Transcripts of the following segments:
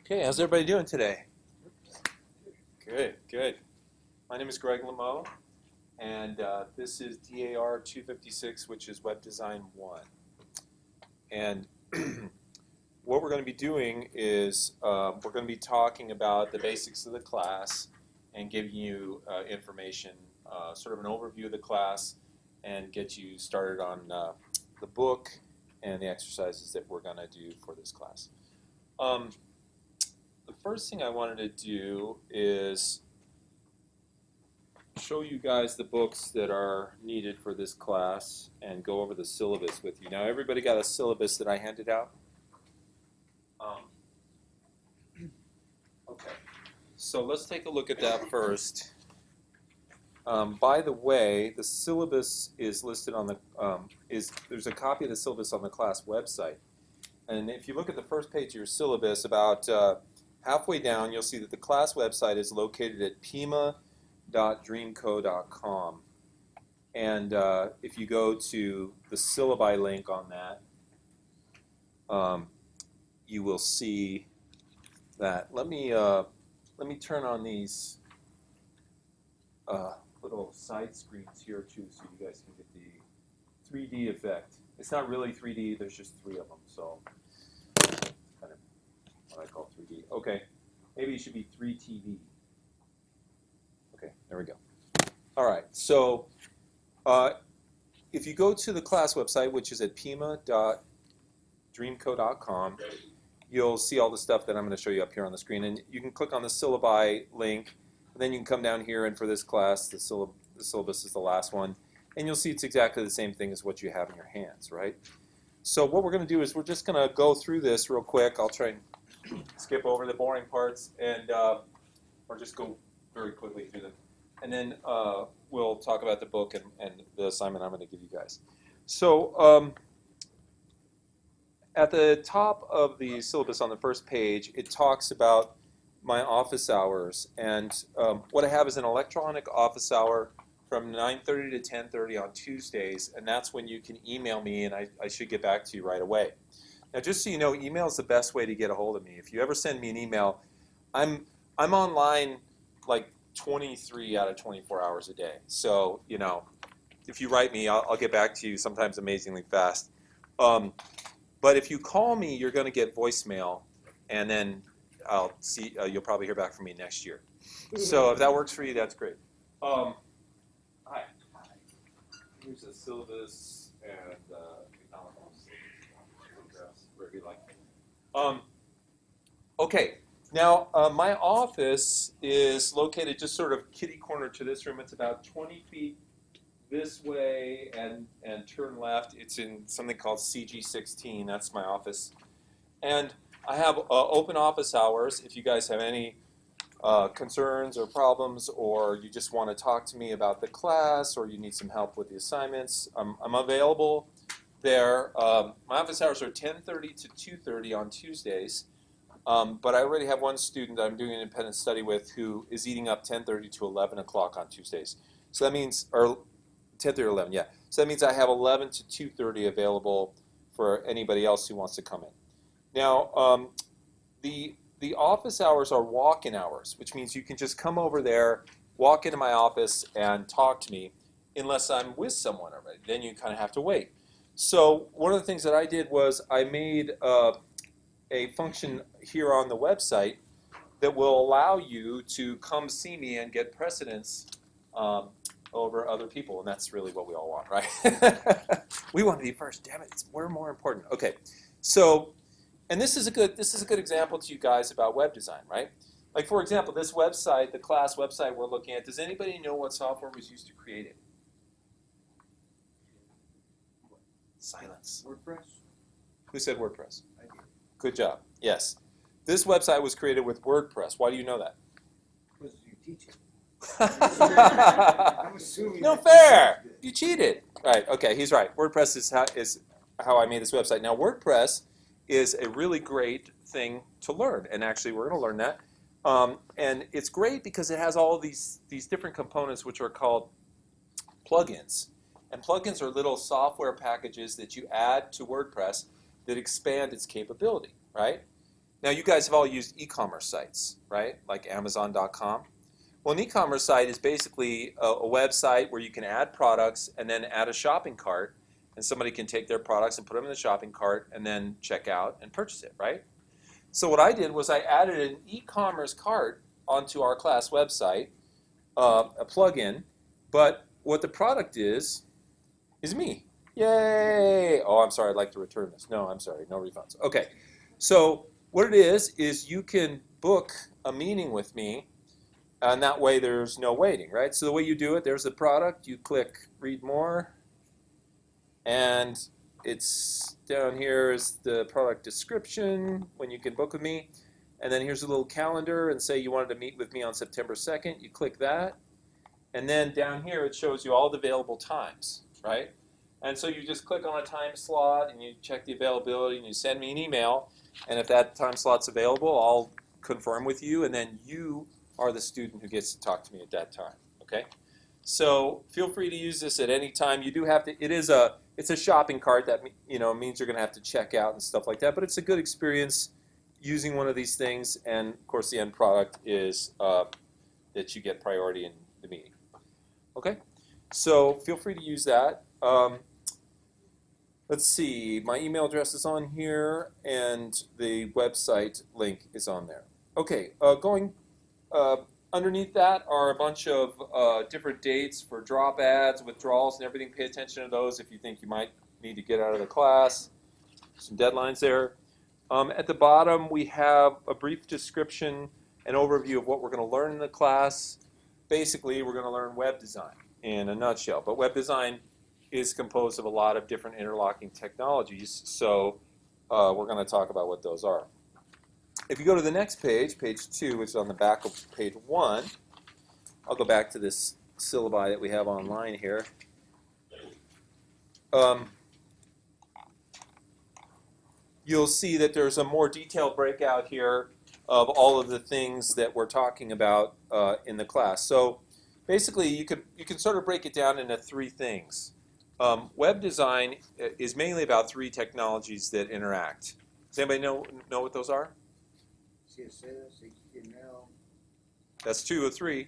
Okay, how's everybody doing today? Good, good. My name is Greg Lameau, and this is DAR256, which is Web Design 1. And what we're going to be doing is we're going to be talking about the basics of the class and giving you information, sort of an overview of the class, and get you started on the book and the exercises that we're going to do for this class. The first thing I wanted to do is show you guys the books that are needed for this class and go over the syllabus with you. Now, everybody got a syllabus that I handed out? Okay, so let's take a look at that first. By the way, the syllabus is listed on the, there's a copy of the syllabus on the class website. And if you look at the first page of your syllabus, about halfway down, you'll see that the class website is located at pima.dreamco.com. And if you go to the syllabi link on that, you will see that. Let me turn on these little side screens here too, so you guys can get the 3D effect. It's not really 3D. There's just 3 of them, so kind of what I call 3D. Okay, maybe it should be 3TV. Okay, there we go. All right, so if you go to the class website, which is at pima.dreamco.com, you'll see all the stuff that I'm going to show you up here on the screen. And you can click on the syllabi link, and then you can come down here, and for this class, the syllabus is the last one. And you'll see it's exactly the same thing as what you have in your hands, right? So what we're going to do is we're just going to go through this real quick. I'll try and skip over the boring parts, and or just go very quickly through them. And then we'll talk about the book and the assignment I'm going to give you guys. So at the top of the syllabus on the first page, it talks about my office hours. And what I have is an electronic office hour from 9:30 to 10:30 on Tuesdays, and that's when you can email me, and I should get back to you right away. Now, just so you know, email is the best way to get a hold of me. If you ever send me an email, I'm online like 23 out of 24 hours a day. So, you know, if you write me, I'll get back to you sometimes amazingly fast. But if you call me, you're going to get voicemail, and then I'll see. You'll probably hear back from me next year. So if that works for you, that's great. Hi. Here's the syllabus and wherever you like. Okay. Now my office is located just sort of kitty corner to this room. It's about 20 feet this way and turn left. It's in something called CG16. That's my office, and I have open office hours. If you guys have any concerns or problems, or you just want to talk to me about the class, or you need some help with the assignments, I'm available there. My office hours are 10:30 to 2:30 on Tuesdays, but I already have one student that I'm doing an independent study with who is eating up 10:30 to 11 o'clock on Tuesdays. So that means, or 10:30 to 11, yeah. So that means I have 11 to 2:30 available for anybody else who wants to come in. Now, the office hours are walk-in hours, which means you can just come over there, walk into my office, and talk to me, unless I'm with someone already. Then you kind of have to wait. So one of the things that I did was I made a function here on the website that will allow you to come see me and get precedence over other people, and that's really what we all want, right? We want to be first. Damn it, we're more important. Okay, so. And this is a good example to you guys about web design, right? Like, for example, this website, the class website we're looking at, does anybody know what software was used to create it? Silence. WordPress? Who said WordPress? I did. Good job. Yes. This website was created with WordPress. Why do you know that? Because you teach it. I'm assuming. No fair. You cheated. Right. Okay. He's right. WordPress is how I made this website. Now, WordPress is a really great thing to learn, and actually we're going to learn that. And it's great because it has all these different components which are called plugins. And plugins are little software packages that you add to WordPress that expand its capability, right? Now, you guys have all used e-commerce sites, right? Like Amazon.com. Well, an e-commerce site is basically a website where you can add products and then add a shopping cart, and somebody can take their products and put them in the shopping cart and then check out and purchase it, right? So what I did was I added an e-commerce cart onto our class website, a plugin, but what the product is me. Yay! Oh, I'm sorry, I'd like to return this. No, I'm sorry, no refunds. Okay, so what it is you can book a meeting with me, and that way there's no waiting, right? So the way you do it, there's the product, you click read more, and it's down here is the product description when you can book with me, and then here's a little calendar and say you wanted to meet with me on September 2nd, you click that, and then down here it shows you all the available times, right? And so you just click on a time slot and you check the availability and you send me an email, and if that time slot's available, I'll confirm with you, and then you are the student who gets to talk to me at that time, okay? So feel free to use this at any time. You do have to, it's a shopping cart that means you're going to have to check out and stuff like that, but it's a good experience using one of these things, and of course the end product is that you get priority in the meeting. Okay, so feel free to use that. Let's see, my email address is on here, and the website link is on there. Okay, underneath that are a bunch of different dates for drop ads, withdrawals, and everything. Pay attention to those if you think you might need to get out of the class. Some deadlines there. At the bottom, we have a brief description and overview of what we're going to learn in the class. Basically, we're going to learn web design in a nutshell. But web design is composed of a lot of different interlocking technologies, so we're going to talk about what those are. If you go to the next page, page 2, which is on the back of page 1, I'll go back to this syllabi that we have online here. You'll see that there's a more detailed breakout here of all of the things that we're talking about in the class. So basically, you can sort of break it down into 3 things. Web design is mainly about 3 technologies that interact. Does anybody know what those are? CSS, HTML. That's 2 or 3.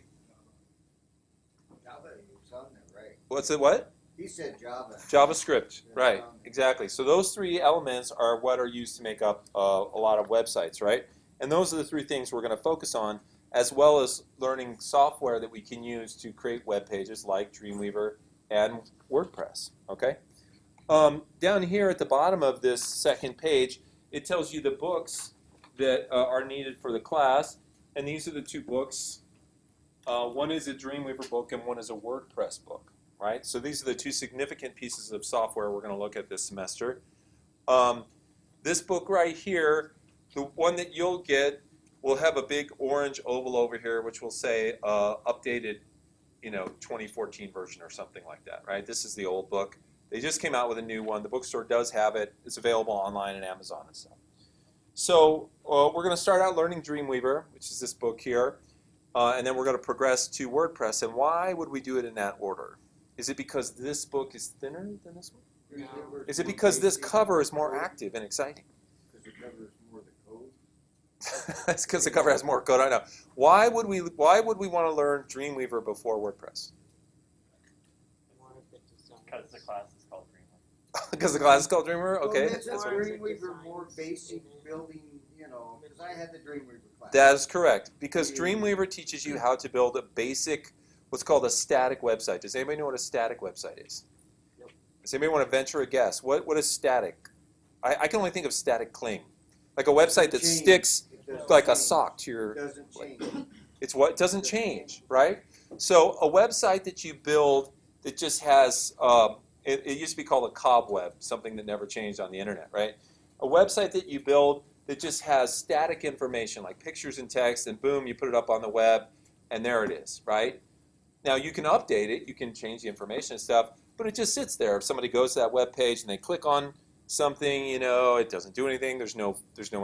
Java is on there, right? What's it? What? He said Java. JavaScript, right? Exactly. So those 3 elements are what are used to make up a lot of websites, right? And those are the 3 things we're going to focus on, as well as learning software that we can use to create web pages like Dreamweaver and WordPress. Okay. Down here at the bottom of this second page, it tells you the books that are needed for the class, and these are the 2 books. One is a Dreamweaver book and one is a WordPress book, right? So these are the 2 significant pieces of software we're going to look at this semester. This book right here, the one that you'll get, will have a big orange oval over here, which will say updated, 2014 version or something like that, right? This is the old book. They just came out with a new one. The bookstore does have it. It's available online at Amazon and stuff. So we're going to start out learning Dreamweaver, which is this book here, and then we're going to progress to WordPress. And why would we do it in that order? Is it because this book is thinner than this one? No. Is it because this cover is more active and exciting? Because the cover is more the code. That's because the cover has more code. I know. Why would we want to learn Dreamweaver before WordPress? Because the class is called Dreamweaver. Because the class is called Dreamweaver? Okay. Well, that's Dreamweaver more basic building, because I had the Dreamweaver class. That is correct. Because Dreamweaver teaches you how to build a basic, what's called a static website. Does anybody know what a static website is? Nope. Does anybody want to venture a guess? What is static? I can only think of static cling. Like a website that sticks like a sock to your... It doesn't change. It's what doesn't change, right? So a website that you build that just has, it used to be called a cobweb, something that never changed on the internet, right? A website that you build that just has static information like pictures and text, and boom, you put it up on the web, and there it is, right? Now you can update it, you can change the information and stuff, but it just sits there. If somebody goes to that web page and they click on something, it doesn't do anything. There's no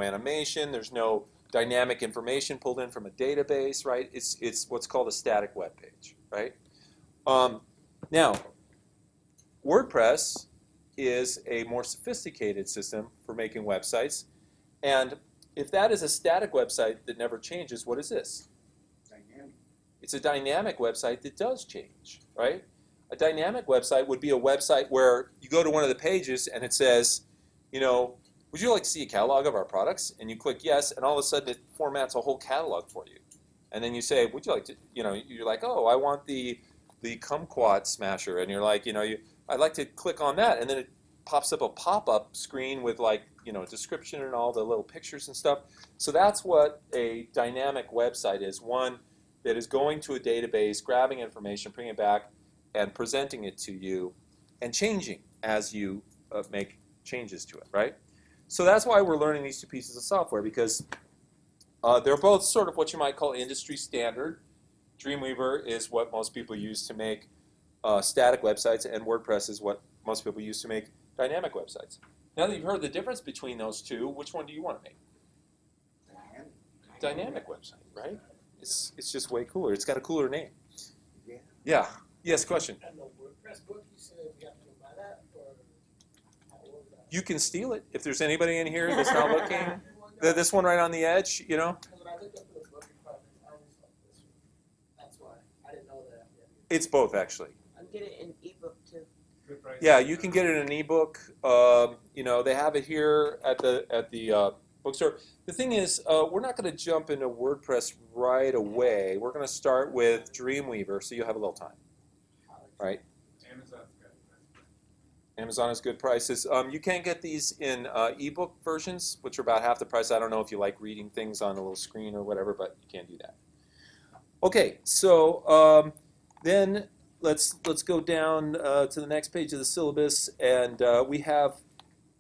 animation. There's no dynamic information pulled in from a database, right? It's what's called a static web page, right? Now, WordPress is a more sophisticated system for making websites, and if that is a static website that never changes, what is this? Dynamic. It's a dynamic website that does change, right? A dynamic website would be a website where you go to one of the pages and it says, you know, would you like to see a catalog of our products? And you click yes, and all of a sudden it formats a whole catalog for you. And then you say, would you like to, you know, you're like, oh, I want the kumquat smasher. And you're like, you know, I'd like to click on that. And then it pops up a pop-up screen with like, you know, description and all the little pictures and stuff. So that's what a dynamic website is, one that is going to a database, grabbing information, bringing it back, and presenting it to you, and changing as you make changes to it, right? So that's why we're learning these two pieces of software, because they're both sort of what you might call industry standard. Dreamweaver is what most people use to make static websites, and WordPress is what most people use to make dynamic websites. Now that you've heard the difference between those two, which one do you want to make? Dynamic website, right? It's just way cooler. It's got a cooler name. Yeah. Yeah. Yes, question? And the WordPress book, you said we have to go buy that, or how was that? You can steal it if there's anybody in here that's not looking. This one right on the edge, you know? Because when I looked up for the book requirements, I was like, this one. That's why. I didn't know that. It's both, actually. I'm getting an ebook too. Yeah, you can get it in an ebook. You know, they have it here at the bookstore. The thing is, we're not going to jump into WordPress right away. We're going to start with Dreamweaver, so you'll have a little time, right? Amazon's good. Amazon has good prices. You can get these in ebook versions, which are about half the price. I don't know if you like reading things on a little screen or whatever, but you can do that. Okay, so then let's go down to the next page of the syllabus, and we have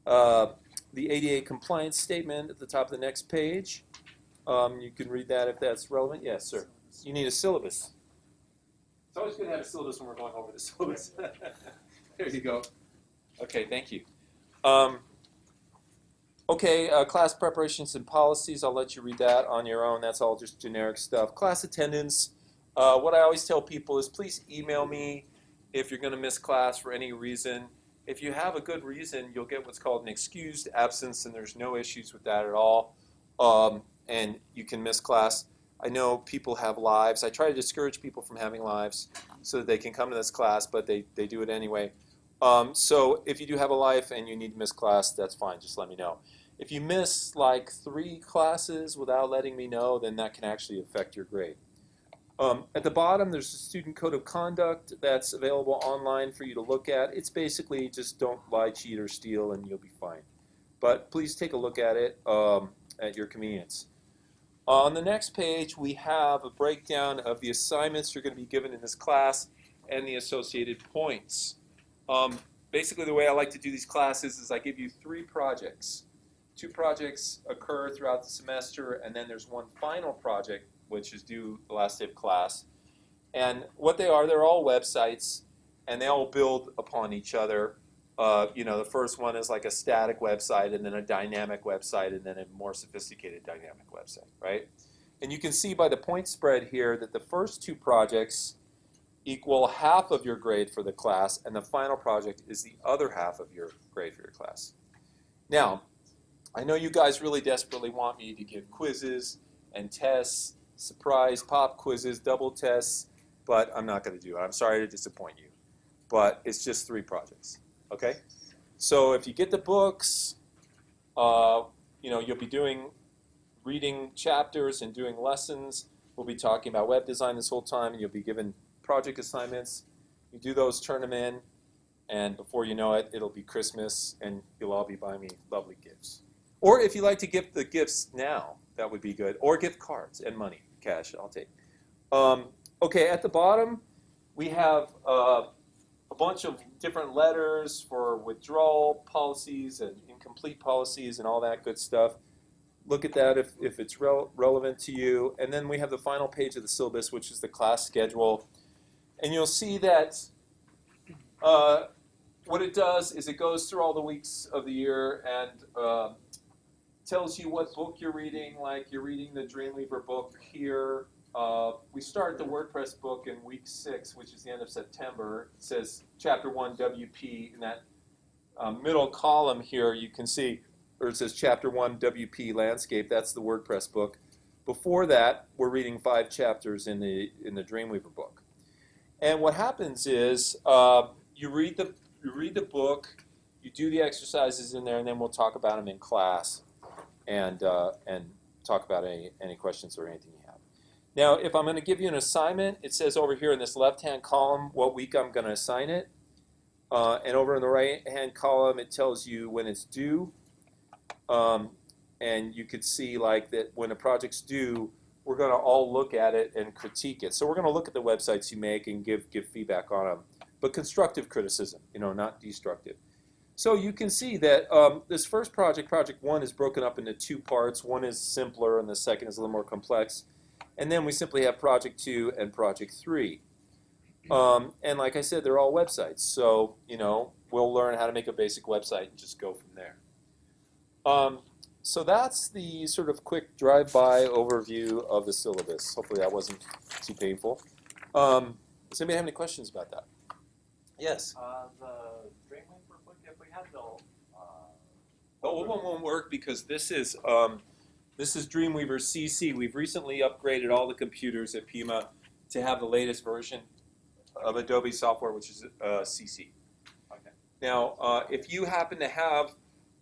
the ADA compliance statement at the top of the next page. You can read that if that's relevant. Yes, sir. You need a syllabus. It's always good to have a syllabus when we're going over the syllabus. There you go. Okay, thank you. Class preparations and policies. I'll let you read that on your own. That's all just generic stuff. Class attendance. What I always tell people is please email me if you're going to miss class for any reason. If you have a good reason, you'll get what's called an excused absence, and there's no issues with that at all. And you can miss class. I know people have lives. I try to discourage people from having lives so that they can come to this class, but they do it anyway. So if you do have a life and you need to miss class, that's fine. Just let me know. If you miss like 3 classes without letting me know, then that can actually affect your grade. At the bottom, there's a student code of conduct that's available online for you to look at. It's basically just don't lie, cheat, or steal, and you'll be fine. But please take a look at it at your convenience. On the next page, we have a breakdown of the assignments you're going to be given in this class and the associated points. Basically, the way I like to do these classes is I give you 3 projects. 2 projects occur throughout the semester, and then there's one final project which is due the last day of class. And what they are, they're all websites, and they all build upon each other. The first one is like a static website, and then a dynamic website, and then a more sophisticated dynamic website, right? And you can see by the point spread here that the first 2 projects equal half of your grade for the class, and the final project is the other half of your grade for your class. Now, I know you guys really desperately want me to give quizzes and tests, surprise pop quizzes, double tests, but I'm not going to do it. I'm sorry to disappoint you, but it's just 3 projects, okay? So if you get the books, you'll be reading chapters and doing lessons. We'll be talking about web design this whole time, and you'll be given project assignments. You do those, turn them in, and before you know it, it'll be Christmas, and you'll all be buying me lovely gifts. Or if you like to gift the gifts now, that would be good. Or gift cards and money, cash, I'll take. Okay, at the bottom, we have a bunch of different letters for withdrawal policies and incomplete policies and all that good stuff. Look at that if it's relevant to you. And then we have the final page of the syllabus, which is the class schedule. And you'll see that what it does is it goes through all the weeks of the year and tells you what book you're reading, like you're reading the Dreamweaver book here. We start the WordPress book in week 6, which is the end of September. It says chapter 1 WP. In that middle column here, you can see or it says Chapter 1 WP Landscape. That's the WordPress book. Before that, we're reading 5 chapters in the Dreamweaver book. And what happens is you read the book, you do the exercises in there, and then we'll talk about them in class, and talk about any questions or anything you have. Now, if I'm going to give you an assignment, it says over here in this left-hand column what week I'm going to assign it. And over in the right-hand column, it tells you when it's due. And you could see like that when a project's due, we're going to all look at it and critique it. So we're going to look at the websites you make and give feedback on them. But constructive criticism, not destructive. So you can see that this first project, Project 1, is broken up into 2 parts. One is simpler and the second is a little more complex. And then we simply have Project 2 and Project 3. And like I said, they're all websites. So, we'll learn how to make a basic website and just go from there. So that's the sort of quick drive-by overview of the syllabus. Hopefully that wasn't too painful. Does anybody have any questions about that? Yes? The Dreamweaver book, if we had the The old one won't work because this is Dreamweaver CC. We've recently upgraded all the computers at Pima to have the latest version of Adobe software, which is CC. Okay. Now, if you happen to have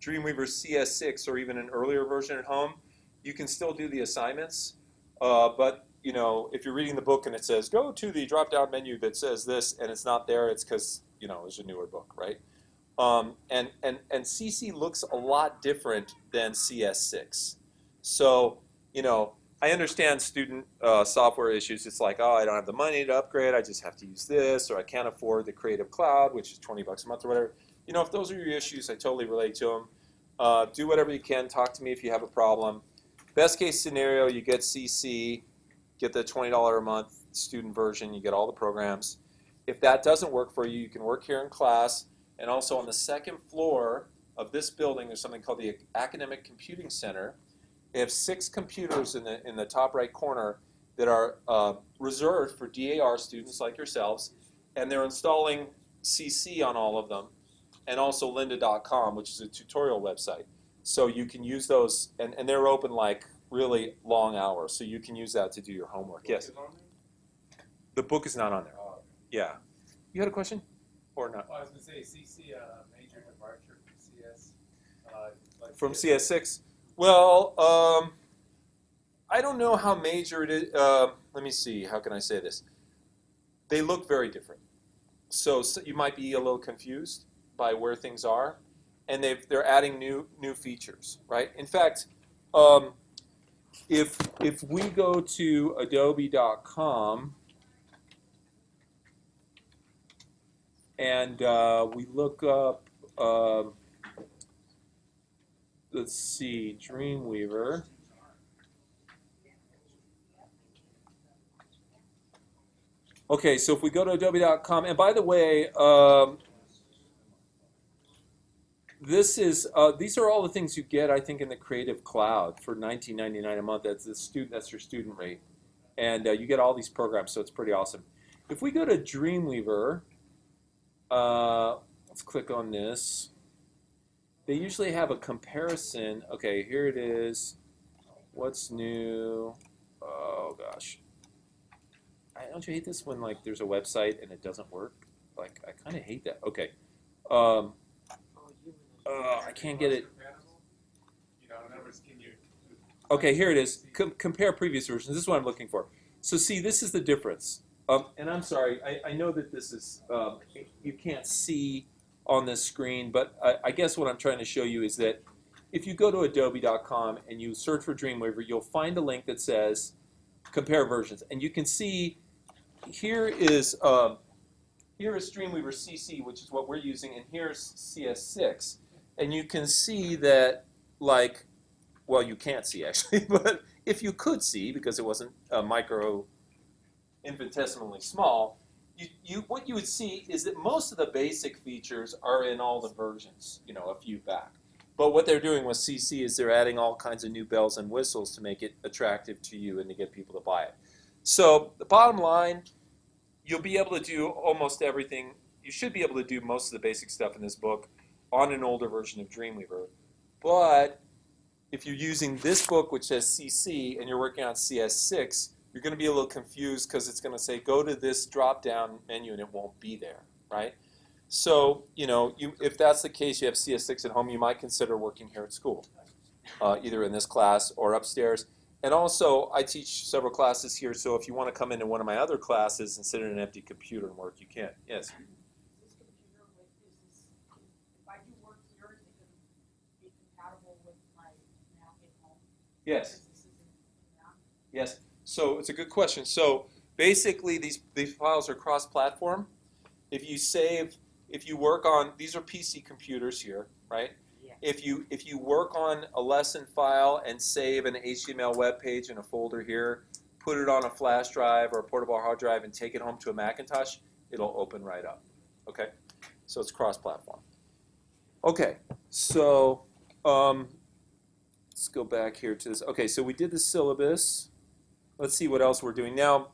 Dreamweaver CS6 or even an earlier version at home, you can still do the assignments. But if you're reading the book and it says go to the drop-down menu that says this and it's not there, it's because it's a newer book, right? And CC looks a lot different than CS6. So I understand student software issues. It's like, oh, I don't have the money to upgrade. I just have to use this, or I can't afford the Creative Cloud, which is $20 a month or whatever. If those are your issues, I totally relate to them. Do whatever you can. Talk to me if you have a problem. Best case scenario, you get CC, get the $20 a month student version. You get all the programs. If that doesn't work for you, you can work here in class. And also on the second floor of this building, there's something called the Academic Computing Center. They have 6 computers in the top right corner that are reserved for DAR students like yourselves, and they're installing CC on all of them, and also lynda.com, which is a tutorial website. So you can use those, and they're open like really long hours, so you can use that to do your homework. Yes? The book is not on there. Yeah. You had a question? Or not? Well, I was going to say, CC major departure from CS. From CS6? Well, I don't know how major it is. Let me see. How can I say this? They look very different. So you might be a little confused by where things are, and they're adding new features, right? In fact, if we go to adobe.com and we look up, let's see, Dreamweaver. Okay, so if we go to adobe.com, and by the way, these are all the things you get, I think, in the Creative Cloud for $19.99 a month. That's your student rate, and you get all these programs, so it's pretty awesome. If we go to Dreamweaver, let's click on this. They usually have a comparison. Okay, here it is. What's new? Oh gosh. Don't you hate this when like there's a website and it doesn't work? Like I kind of hate that. Okay. I can't get it. Okay, here it is. Compare previous versions. This is what I'm looking for. So see, this is the difference. And I'm sorry, I know that this is, you can't see on this screen, but I guess what I'm trying to show you is that if you go to adobe.com and you search for Dreamweaver, you'll find a link that says compare versions. And you can see here is Dreamweaver CC, which is what we're using, and here's CS6. And you can see that, like, well, you can't see actually, but if you could see, because it wasn't infinitesimally small, what you would see is that most of the basic features are in all the versions, a few back. But what they're doing with CC is they're adding all kinds of new bells and whistles to make it attractive to you and to get people to buy it. So the bottom line, you'll be able to do almost everything. You should be able to do most of the basic stuff in this book on an older version of Dreamweaver. But if you're using this book, which says CC, and you're working on CS6, you're going to be a little confused because it's going to say, go to this drop-down menu, and it won't be there, right? So, if that's the case, you have CS6 at home, you might consider working here at school, either in this class or upstairs. And also, I teach several classes here, so if you want to come into one of my other classes and sit at an empty computer and work, you can. Yes? This computer if I do work here, is it gonna be compatible with my Mac at home? Yes. Because this isn't Mac. Yes. So it's a good question. So basically, these files are cross-platform. If you work on, these are PC computers here, right? Yeah. If you work on a lesson file and save an HTML web page in a folder here, put it on a flash drive or a portable hard drive and take it home to a Macintosh, it'll open right up. Okay? So it's cross-platform. Okay, so let's go back here to this. Okay, so we did the syllabus. Let's see what else we're doing. Now,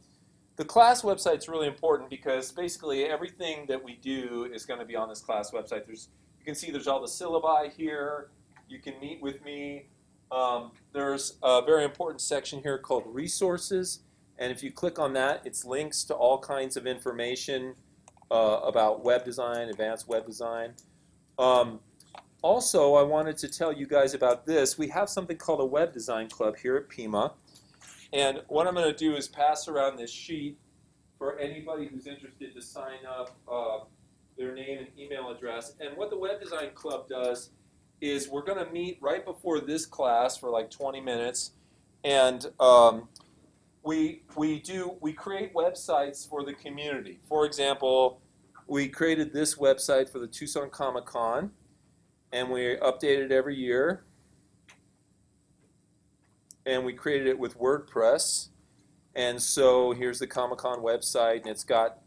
the class website's really important because basically everything that we do is going to be on this class website. You can see there's all the syllabi here. You can meet with me. There's a very important section here called resources. And if you click on that, it's links to all kinds of information about web design, advanced web design. Also, I wanted to tell you guys about this. We have something called a web design club here at Pima. And what I'm going to do is pass around this sheet for anybody who's interested to sign up their name and email address. And what the Web Design Club does is we're going to meet right before this class for like 20 minutes. And we create websites for the community. For example, we created this website for the Tucson Comic-Con. And we update it every year. And we created it with WordPress. And so here's the Comic-Con website, and it's got,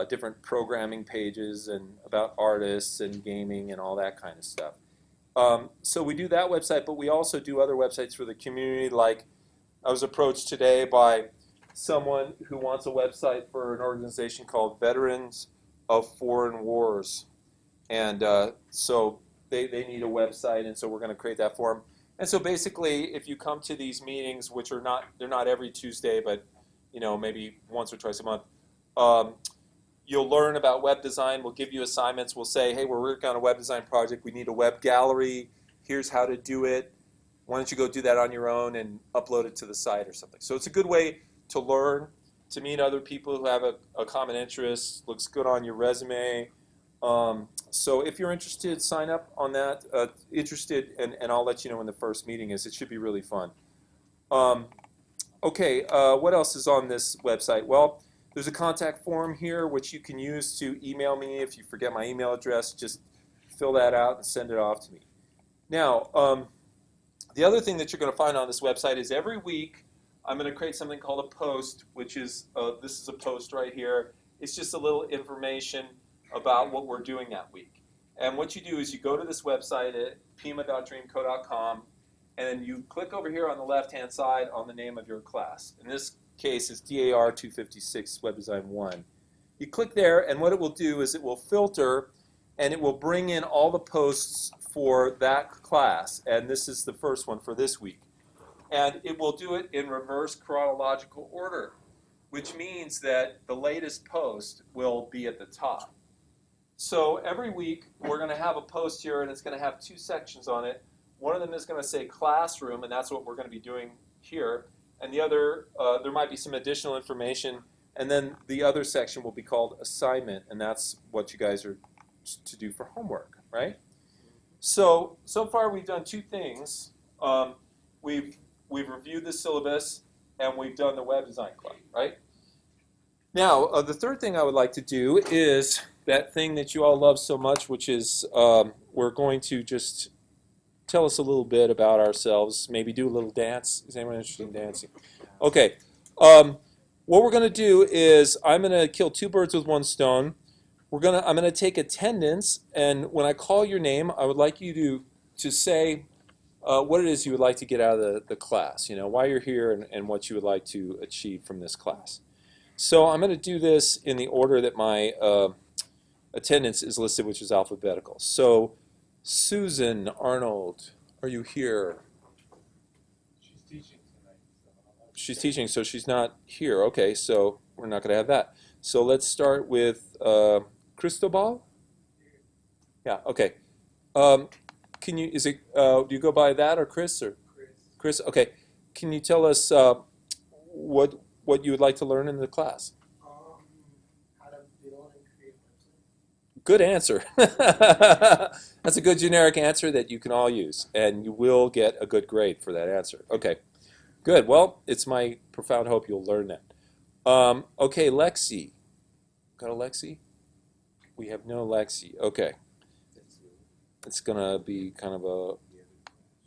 different programming pages and about artists and gaming and all that kind of stuff. So we do that website, but we also do other websites for the community. Like I was approached today by someone who wants a website for an organization called Veterans of Foreign Wars. And so they need a website, and so we're going to create that for them. And so basically, if you come to these meetings, which are they're not every Tuesday, but maybe once or twice a month, you'll learn about web design. We'll give you assignments. We'll say, hey, we're working on a web design project. We need a web gallery. Here's how to do it. Why don't you go do that on your own and upload it to the site or something? So it's a good way to learn, to meet other people who have a common interest. Looks good on your resume. So if you're interested, sign up on that. And I'll let you know when the first meeting is. It should be really fun. Okay, what else is on this website? Well, there's a contact form here which you can use to email me. If you forget my email address, just fill that out and send it off to me. Now, the other thing that you're going to find on this website is every week I'm going to create something called a post, which is, this is a post right here. It's just a little information about what we're doing that week. And what you do is you go to this website at pima.dreamco.com, and then you click over here on the left-hand side on the name of your class. In this case, it's DAR256 Web Design 1. You click there, and what it will do is it will filter, and it will bring in all the posts for that class. And this is the first one for this week. And it will do it in reverse chronological order, which means that the latest post will be at the top. So every week, we're going to have a post here, and it's going to have two sections on it. One of them is going to say classroom, and that's what we're going to be doing here. And the other, there might be some additional information. And then the other section will be called assignment, and that's what you guys are to do for homework, right? So far we've done two things. We've reviewed the syllabus, and we've done the Web Design Club, right? Now, the third thing I would like to do is that thing that you all love so much, which is we're going to just tell us a little bit about ourselves, maybe do a little dance. Is anyone interested in dancing? Okay. What we're going to do is I'm going to kill two birds with one stone. I'm going to take attendance, and when I call your name, I would like you to say what it is you would like to get out of the class, why you're here and what you would like to achieve from this class. So I'm going to do this in the order that my attendance is listed, which is alphabetical. So Susan Arnold, are you here? She's teaching tonight, so She's teaching, so she's not here. Okay, so we're not going to have that. So let's start with Cristobal. Yeah. Okay. Can you? Is it? Do you go by that or Chris or Chris. Chris? Okay. Can you tell us what you would like to learn in the class? How to build and create websites. Good answer. That's a good generic answer that you can all use, and you will get a good grade for that answer. Okay. Good. Well, it's my profound hope you'll learn that. Okay, Lexi. Got a Lexi? We have no Lexi. Okay. It's gonna be kind of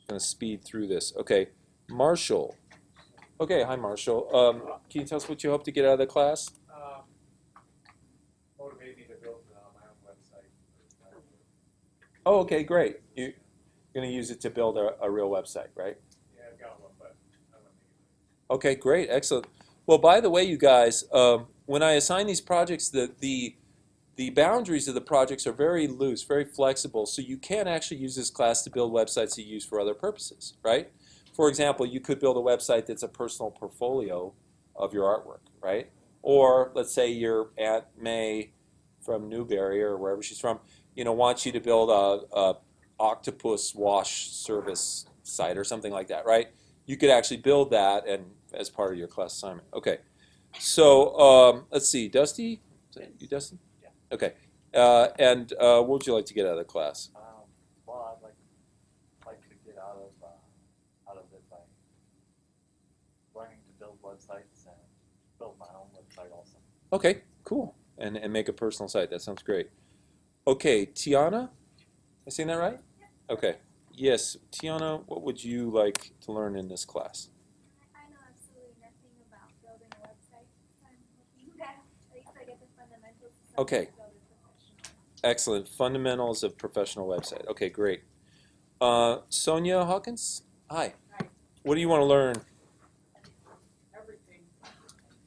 gonna speed through this. Okay, Marshall. Okay, hi Marshall. Can you tell us what you hope to get out of the class? Motivate me to build my own website. Oh, okay, great. You're gonna use it to build a real website, right? Yeah, I've got one, but I want to make it. Okay, great, excellent. Well, by the way, you guys, when I assign these projects, the boundaries of the projects are very loose, very flexible, so you can actually use this class to build websites you use for other purposes, right? For example, you could build a website that's a personal portfolio of your artwork, right? Or let's say your Aunt May from Newberry or wherever she's from, wants you to build a octopus wash service site or something like that, right? You could actually build that and as part of your class assignment. Okay, so let's see, Dusty, is that you, Dusty? Yeah. Okay, and what would you like to get out of the class? Well, I'd like to get out of it by learning to build websites and build my own website also. Okay, cool, and make a personal site. That sounds great. Okay, Tiana, am I saying that right? Okay, yes, Tiana, what would you like to learn in this class? I know absolutely nothing about building a website, so I'm hoping that at least I get the fundamentals so Okay. I can build it professionally. Excellent, fundamentals of professional website. Okay, great. Sonia Hawkins, hi. Hi. What do you want to learn? Everything.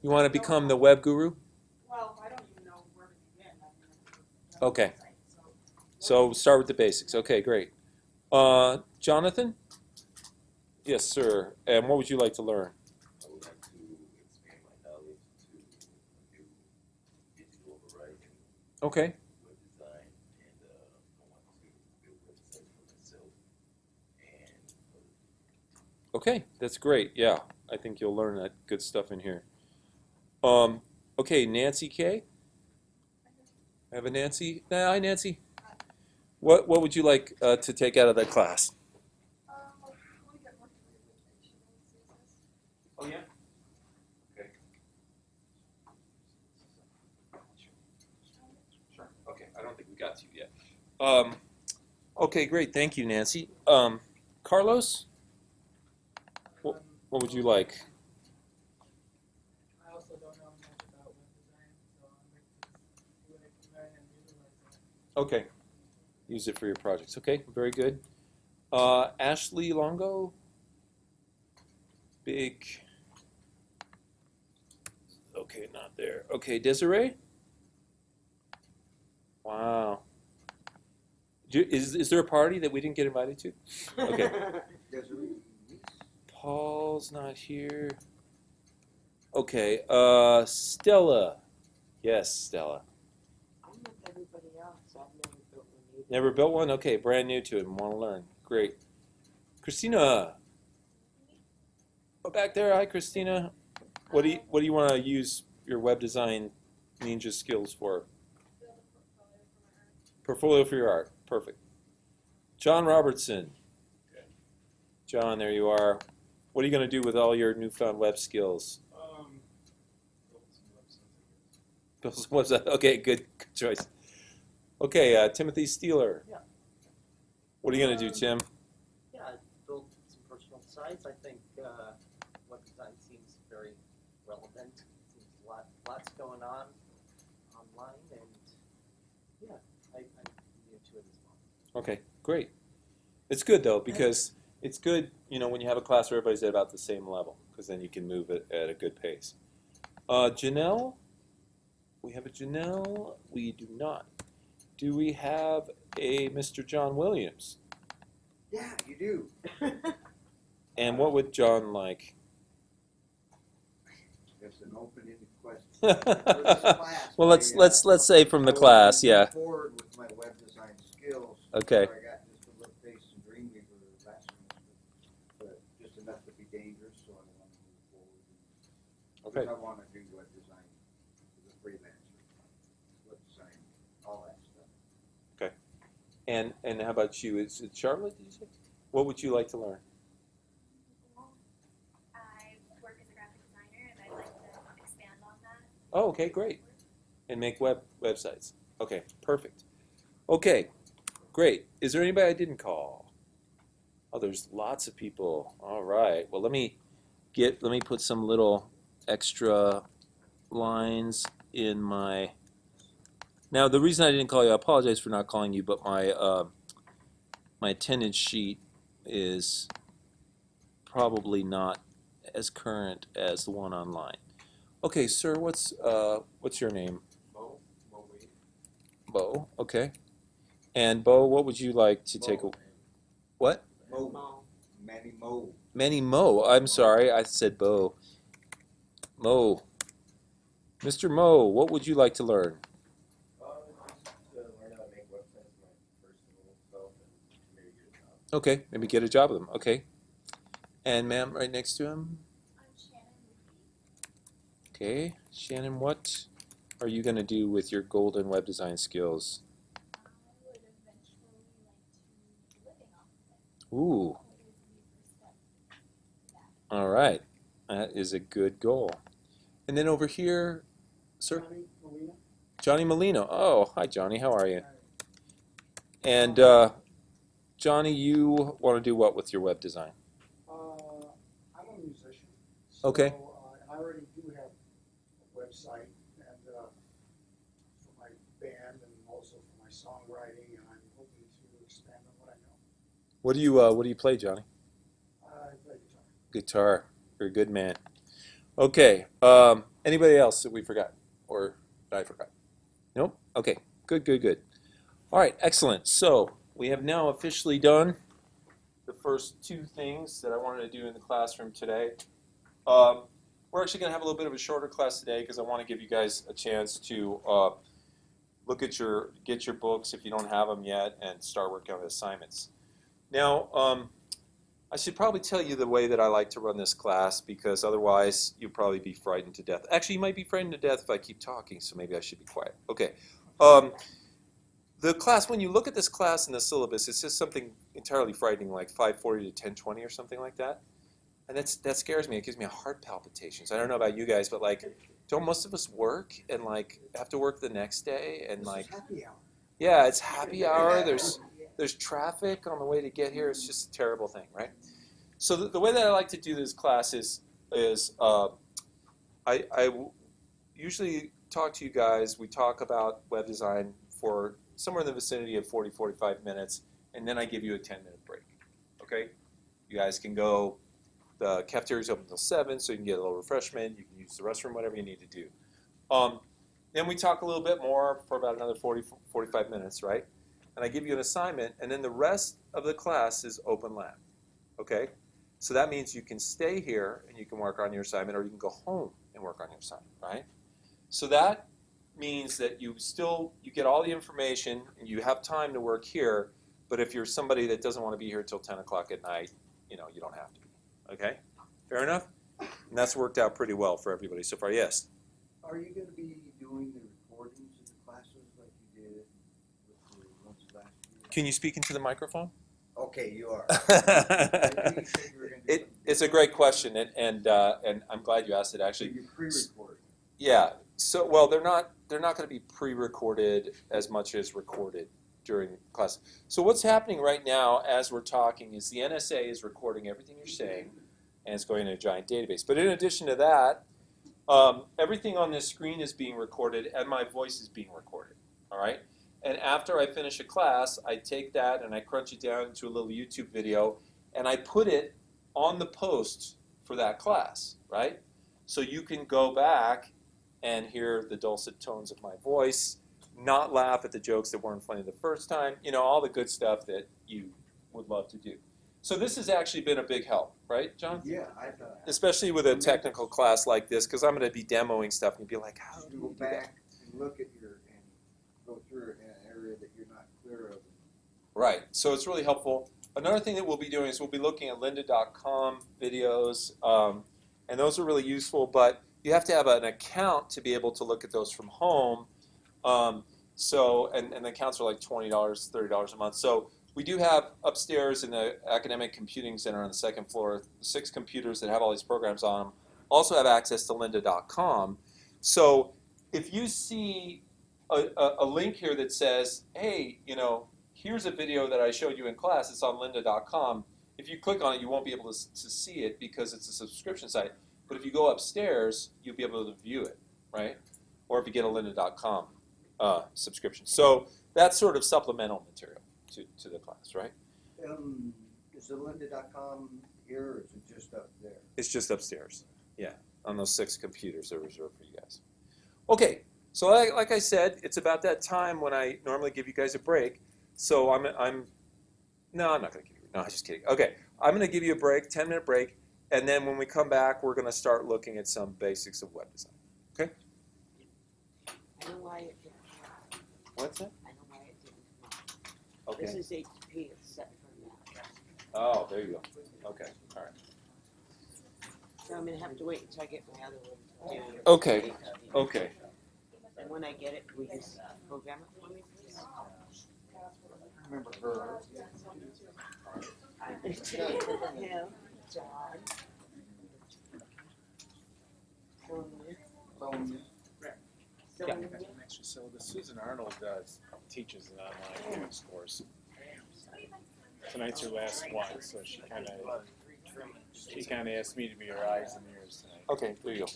You want to become the web guru? Well, I don't even know where to begin. I mean, I have a Okay. website, So start with the basics. Okay, great. Jonathan? Yes, sir. And what would you like to learn? I would like to expand my knowledge to new digital variety, Okay. web design, and I want to build websites for myself and other. Okay, that's great. Yeah, I think you'll learn that good stuff in here. Okay, Nancy K. I have a Nancy. Hi, Nancy. What would you like to take out of that class? We get more familiar with HTML, CSS. Oh yeah. Okay. Sure. Okay. I don't think we got to you yet. Okay, great. Thank you, Nancy. Carlos, what would you like? I also don't know much about web design, so I'm going to see what I can learn and utilize that. Okay. Use it for your projects. Okay, very good. Ashley Longo. Big. Okay, not there. Okay, Desiree. Wow. Is there a party that we didn't get invited to? Okay. Desiree. Paul's not here. Okay, Stella. Yes, Stella. I'm with everybody else. I've never built one either. Never built one? Okay, brand new to it and want to learn. Great. Christina. Oh, back there. Hi, Christina. What do you want to use your web design ninja skills for? Build a portfolio for my art. Portfolio for your art. Perfect. John Robertson. John, there you are. What are you going to do with all your newfound web skills? Build some websites, I guess. Build some website. Okay, good choice. Okay, Timothy Steeler. Yeah. What are you going to do, Tim? Yeah, I built some personal sites. I think web design seems very relevant. Seems lots going on online, and yeah, I'm new to it as well. Okay, great. It's good though because it's good, when you have a class where everybody's at about the same level, because then you can move it at a good pace. Janelle, we have a Janelle. We do not. do we have a Mr. John Williams? Yeah, you do. And what would John like? It's an open-ended question. For this class, Well, my, let's say from the I wanted class, to move yeah. forward with my web design skills. Okay. Before I got just a little taste of Dreamweaver last semester, but just enough to be dangerous, so I want to move forward. Okay. Because I want to do web design as a freelancer, web design, all that stuff. And how about you? Is it Charlotte, did you say? What would you like to learn? I work as a graphic designer and I'd like to expand on that. Oh, okay, great. And make websites. Okay, perfect. Okay, great. Is there anybody I didn't call? Oh, there's lots of people. All right. Well, let me put some little extra lines in my. Now, the reason I didn't call you, I apologize for not calling you, but my attendance sheet is probably not as current as the one online. Okay, sir, what's your name? Mo Wade. Bo. Okay. And Bo, what would you like to take? What? Mo. Manny Mo. Manny Mo. I'm sorry, I said Bo. Mo. Mr. Mo, what would you like to learn? Just to learn how to make websites, my personal self, and maybe get a job. Okay, maybe get a job with him. Okay. And ma'am, right next to him. I'm Shannon Ruby. Okay, Shannon, what are you going to do with your golden web design skills? I would eventually like to be living off of it. Ooh, What is the first step to that? all right. That is a good goal. And then over here, sir? Johnny Molina. Johnny Molino. Oh, hi, Johnny. How are you? And Johnny, you want to do what with your web design? I'm a musician. So, Okay. and I already do have a website and for my band and also for my songwriting, and I'm hoping to expand on what I know. What do you play, Johnny? I play guitar. Guitar. You're a good man. Okay. Anybody else that we forgot or that I forgot? Nope. Okay. Good, good, good. All right. Excellent. So we have now officially done the first two things that I wanted to do in the classroom today. We're actually going to have a little bit of a shorter class today because I want to give you guys a chance to look at get your books if you don't have them yet and start working on the assignments. Now, I should probably tell you the way that I like to run this class because otherwise you'll probably be frightened to death. Actually, you might be frightened to death if I keep talking, so maybe I should be quiet. Okay. The class, when you look at this class in the syllabus, it says something entirely frightening like 540 to 1020 or something like that. And that scares me. It gives me heart palpitations. I don't know about you guys, but like, don't most of us work and like have to work the next day and This like, is happy hour. yeah, it's happy hour. There's traffic on the way to get here. It's just a terrible thing, right? So the way that I like to do this class is I usually talk to you guys. We talk about web design for somewhere in the vicinity of 40, 45 minutes, and then I give you a 10-minute break, okay? You guys can go, the cafeteria's open until 7, so you can get a little refreshment. You can use the restroom, whatever you need to do. Then we talk a little bit more for about another 40, 45 minutes, right? And I give you an assignment, and then the rest of the class is open lab, okay? So that means you can stay here and you can work on your assignment, or you can go home and work on your assignment, right? So that means that you get all the information and you have time to work here, but if you're somebody that doesn't want to be here till 10 o'clock at night, you don't have to be, okay? Fair enough? And that's worked out pretty well for everybody so far, yes? Are you going to be doing the recordings of the classes like you did with the ones last year? Can you speak into the microphone? Okay, you are. I think you said you were gonna do some- It's a great question, and I'm glad you asked it. So Actually, you pre-record. yeah. So well, they're not going to be pre-recorded as much as recorded during class. So what's happening right now as we're talking is the NSA is recording everything you're saying, and it's going in a giant database. But in addition to that, everything on this screen is being recorded, and my voice is being recorded. All right. And after I finish a class, I take that and I crunch it down into a little YouTube video, and I put it on the post for that class, right? So you can go back and hear the dulcet tones of my voice not laugh at the jokes that weren't funny the first time, all the good stuff that you would love to do. So this has actually been a big help, right, John? Yeah, Especially with a technical class like this, because I'm going to be demoing stuff and you'd be like, how do you go you do that? back and look at and go through an area that you're not clear of. Right, so it's really helpful. Another thing that we'll be doing is we'll be looking at lynda.com videos, and those are really useful, but you have to have an account to be able to look at those from home. And the accounts are like $20, $30 a month. So we do have upstairs in the Academic Computing Center on the second floor 6 computers that have all these programs on them. Also have access to lynda.com. So if you see a link here that says, hey, here's a video that I showed you in class, it's on lynda.com. If you click on it, you won't be able to see it because it's a subscription site. But if you go upstairs, you'll be able to view it, right? Or if you get a lynda.com subscription. So that's sort of supplemental material to the class, right? Is the lynda.com here, or is it just up there? It's just upstairs, yeah, on those 6 computers that are reserved for you guys. Okay, so like I said, it's about that time when I normally give you guys a break. So I'm not going to give you. No, I'm just kidding. Okay, I'm going to give you a break, 10-minute break, and then when we come back, we're going to start looking at some basics of web design. Okay? I know why it didn't come What's that? up. I know why it didn't come up. Okay. This is HP, it's set for Mac. Oh, there you go. Okay, all right. So I'm gonna have to wait until I get my other one. Okay. Okay. And when I get it, will you program it for me, please? Remember her? Him, John. Sonia. Yeah. An extra syllabus. Susan Arnold teaches an online UX course. Tonight's her last one, so she kind of asked me to be her eyes and ears tonight. Okay, there you go.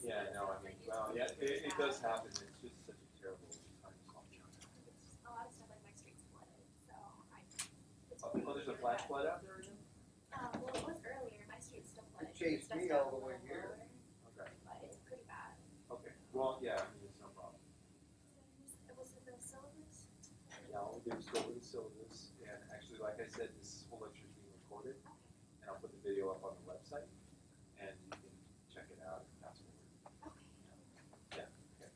Yeah, no, I mean, well, yeah, it does happen. It's just such a terrible time slot. A lot of stuff like my street's flooded, so Oh, there's a flash flood out there? well, it was earlier. My street's still flooded. It chased Just me got all the way a here. little Okay. lower, but it's pretty bad. Okay. Well, yeah, I mean, it's no problem. Was it the syllabus? Yeah, all we do is go over the syllabus, and actually, like I said, this whole lecture is being recorded, and I'll put the video up on the website, and you can check it out afterwards. Yeah. Okay.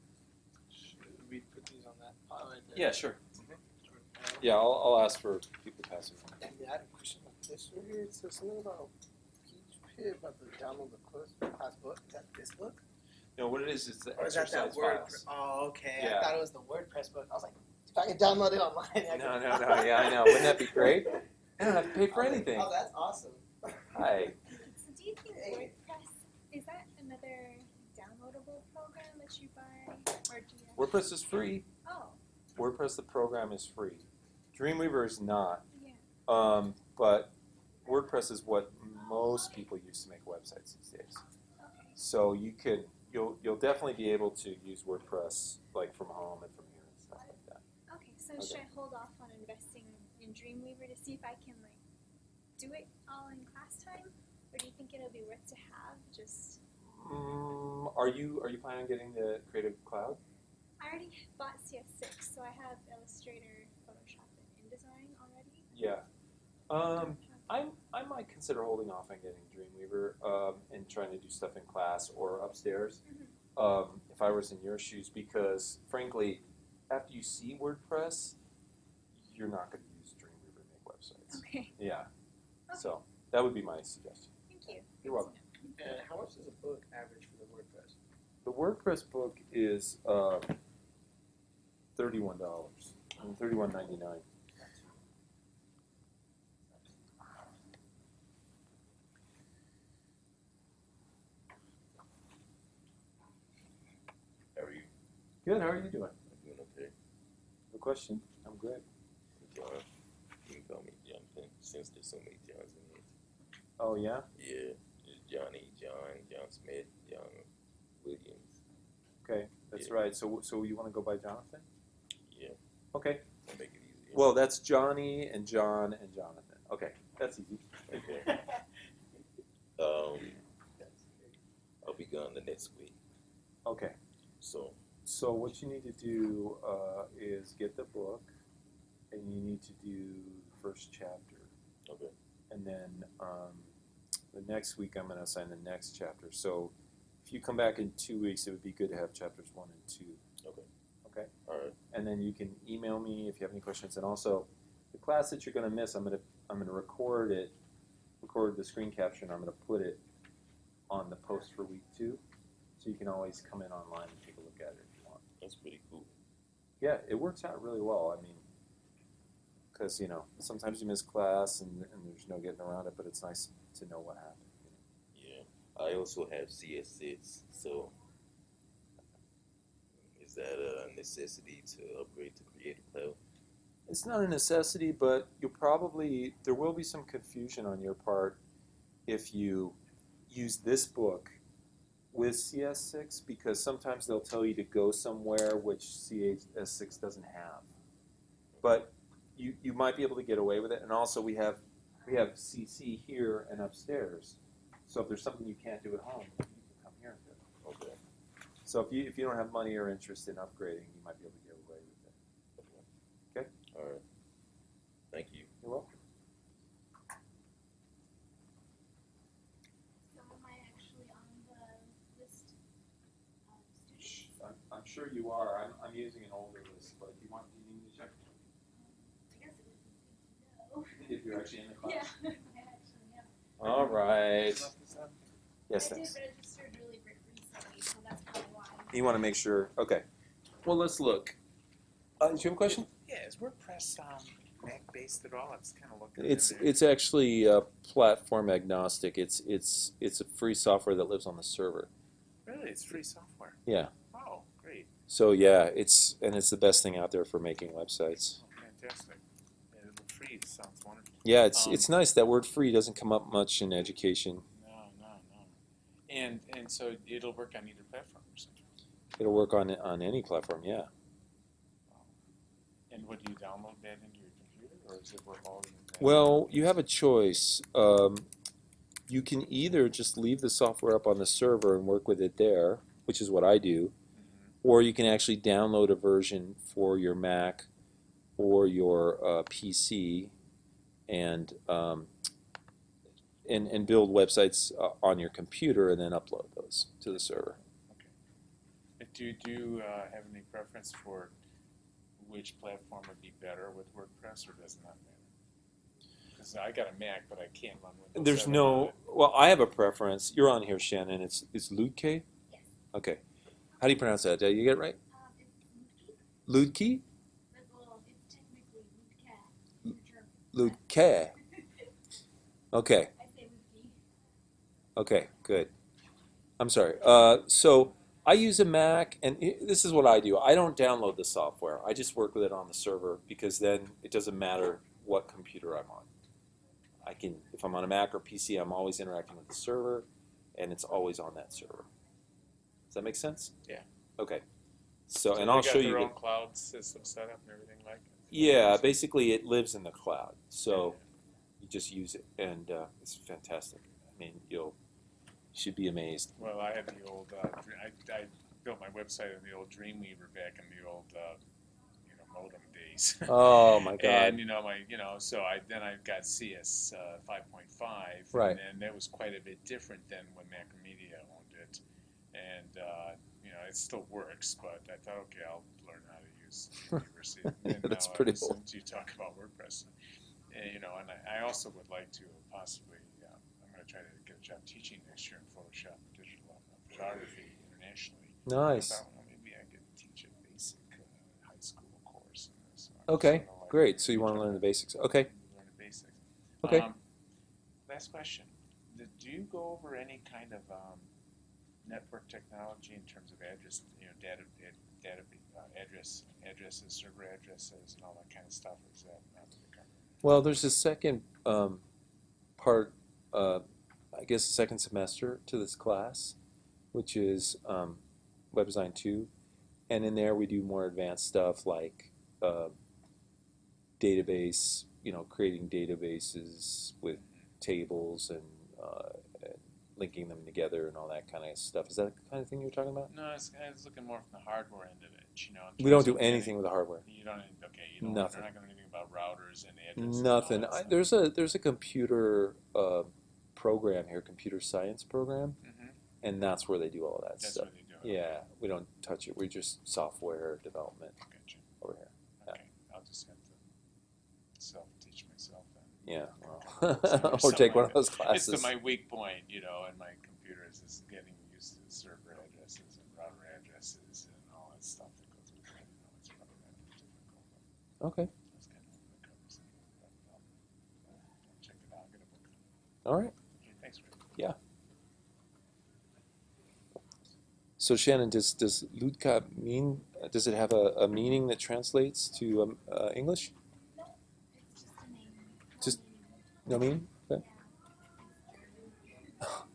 Should we put these on that pile right there? Yeah, sure. Yeah, I'll ask for people to pass it. And I had a question about this right here. It says something about Peach Pit, about the download the class book. Is that this book? No, what it is the Or is that exercise WordPress? files. Oh, okay. Yeah. I thought it was the WordPress book. I was like, if I could download it online, I No, could. no, yeah, I know. Wouldn't that be great? I don't have to pay for anything. Oh, that's awesome. So Hi. do you think Hey. WordPress, is that another downloadable program that you buy? Or do you have WordPress is free. Oh, WordPress, the program, is free. Dreamweaver is not. yeah. But WordPress is what most people use to make websites these days. Okay. So you'll definitely be able to use WordPress like from home and from here and stuff like that. Okay, so Okay. should I hold off on investing in Dreamweaver to see if I can like do it all in class time? Or do you think it'll be worth to have just Are you planning on getting the Creative Cloud? I already bought CS6, so I have Illustrator, Photoshop, and InDesign already. Yeah. I might consider holding off on getting Dreamweaver and trying to do stuff in class or upstairs if I was in your shoes, because frankly, after you see WordPress, you're not going to use Dreamweaver to make websites. Okay. Yeah. Okay. So that would be my suggestion. Thank you. You're welcome. And how much is a book average for the WordPress? The WordPress book is $31, $31.99. How are you? Good. How are you doing? I'm doing okay. No question. I'm good. John, you can call me Jonathan since there's so many Johns in here. Oh yeah. Yeah, there's Johnny, John Smith, John Williams. Okay, that's Yeah. right. So you want to go by Jonathan? Yeah, Okay. I'll make it easier. Well, that's Johnny and John and Jonathan. Okay, that's easy. Okay. Um, I'll be gone the next week, Okay. so So what you need to do is get the book, and you need to do the first chapter, okay. and then the next week I'm going to assign the next chapter. So if you come back in 2 weeks, it would be good to have chapters 1 and 2. Okay. Okay. All right. And then you can email me if you have any questions. And also, the class that you're going to miss, I'm going to record the screen capture, and I'm going to put it on the post for week 2, so you can always come in online and take a look at it if you want. That's pretty cool. Yeah, it works out really well. I mean, because sometimes you miss class and there's no getting around it, but it's nice to know what happened. Yeah. I also have CS6, so is that a necessity to upgrade to Creative Cloud? It's not a necessity, but there will be some confusion on your part if you use this book with CS6, because sometimes they'll tell you to go somewhere which CS6 doesn't have. But you might be able to get away with it. And also we have CC here and upstairs. So if there's something you can't do at home, you can come here and do it. Okay. So if you don't have money or interest in upgrading, you might be able to get away with it. Okay? All right. Thank you. You're welcome. So am I actually on the list of students? I'm sure you are. I'm using an older list, but do you need me to check? I guess it would be good to know. If you're actually in the class. Yeah, I actually am. All right. Yes, I did thanks. register really recently, so that's probably why. You want to make sure. Okay. Well, let's look. Do you have a question? Yeah, is WordPress Mac based at all? It's kind of looking. It's actually platform agnostic. It's a free software that lives on the server. Really, it's free software. Yeah. Oh, great. So yeah, it's the best thing out there for making websites. Oh, fantastic. Yeah, the free sounds wonderful. Yeah, it's nice. That word free doesn't come up much in education. No. And so it'll work on either platform or something. It'll work on any platform. Yeah. And would you download that into your computer, or is it work all in the Well, you have a choice. You can either just leave the software up on the server and work with it there, which is what I do, or you can actually download a version for your Mac or your PC and build websites on your computer and then upload those to the server. Okay. Do you have any preference for which platform would be better with WordPress, or does it not matter? Because I got a Mac, but I can't run Windows. There's 7 on no. it. Well, I have a preference. You're on here, Shannon. It's Ludke? Yes. Okay. How do you pronounce that? Did you get it right? It's Ludke? but well, it's technically Ludke in German. Ludke. Okay. I say Ludke. Okay, good. I'm sorry. So I use a Mac, and this is what I do. I don't download the software. I just work with it on the server, because then it doesn't matter what computer I'm on. I can, if I'm on a Mac or PC, I'm always interacting with the server, and it's always on that server. Does that make sense? Yeah. Okay. So, So and they I'll got show their you. own cloud system set up and everything like it. Yeah, basically it lives in the cloud. So you just use it, and it's fantastic. I mean, you should be amazed. Well, I had the old. I built my website in the old Dreamweaver back in the old, modem days. Oh my God. And so I got CS 5.5, Right. and that was quite a bit different than when Macromedia owned it, and it still works. But I thought, okay, I'll learn how to use University. And That's now pretty I cool. listen to you talk about WordPress, and I also would like to possibly. I'm going to try to get a job teaching next year in Photoshop and digital photography internationally. Nice. I thought, well, maybe I could teach a basic high school course in this. Okay, Sort of like great. So you want to learn the basics. Okay. Learn the basics. Okay. Last question. Do you go over any kind of network technology in terms of address, addresses, server addresses, and all that kind of stuff? Or is that not really covered? Well, there's a second part, I guess the second semester to this class, which is Web Design 2. And in there we do more advanced stuff like database, creating databases with tables and linking them together and all that kind of stuff. Is that the kind of thing you're talking about? No, I was looking more from the hardware end of it. In We don't terms do of getting- anything with the hardware. You don't. Okay. You don't. Nothing. You're not going to do anything about routers and addresses. Nothing. And all that stuff. There's a computer program here, computer science program, Mhm. and that's where they do all that That's stuff. what they do. Yeah, we don't touch it. We're just software development Gotcha. over here. Okay. I'll just have to self-teach myself then. Yeah, well, or Something take one like of those It's classes. my weak point, in my computers is getting used to server addresses and router addresses and all that stuff that goes with it. It's probably not difficult. Okay, That's kind of what covers it. But, I'll check it out. I'll get a book. all right. Okay, thanks, Rick. So Shannon, does Ludka mean? Does it have a meaning that translates to English? It's just a name. Just- No meaning? Okay.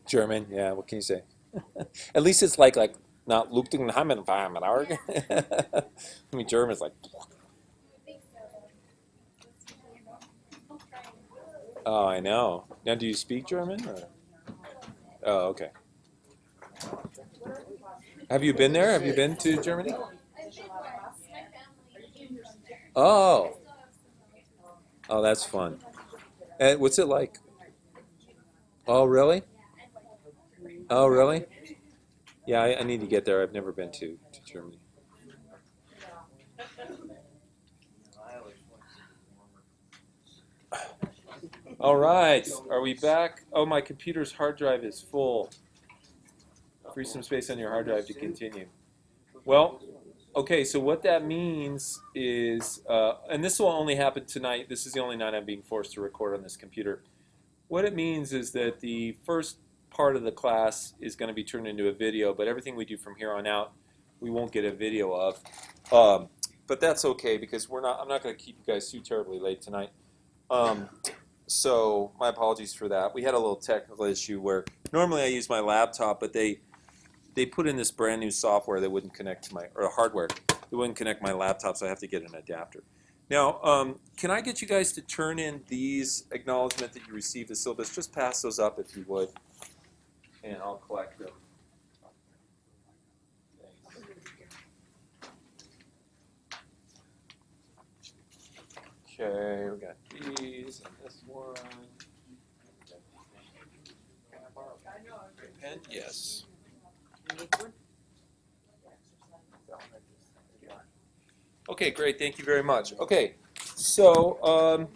German, yeah. What can you say? At least it's like not Luchtenheimen. I mean, German's like. I think so. Oh, I know. Now, do you speak German? Or? Oh, okay. Have you been there? Have you been to Germany? I've been once. My family came from there. Oh, I still have some relatives. oh, that's fun. And what's it like? Oh, really? Oh, really? Yeah, I need to get there. I've never been to Germany. I always want to be warmer. All right, are we back? Oh, my computer's hard drive is full. Free some space on your hard drive to continue. Well, okay, so what that means is, and this will only happen tonight. This is the only night I'm being forced to record on this computer. What it means is that the first part of the class is going to be turned into a video, but everything we do from here on out, we won't get a video of. But that's okay because I'm not going to keep you guys too terribly late tonight. So my apologies for that. We had a little technical issue where normally I use my laptop, but they put in this brand new software that wouldn't connect to or hardware that wouldn't connect my laptop, so I have to get an adapter. Now, can I get you guys to turn in these acknowledgement that you received the syllabus? Just pass those up if you would, and I'll collect them. Okay, we got these and this one. Pen? Yes. Okay, great. Thank you very much. Okay, so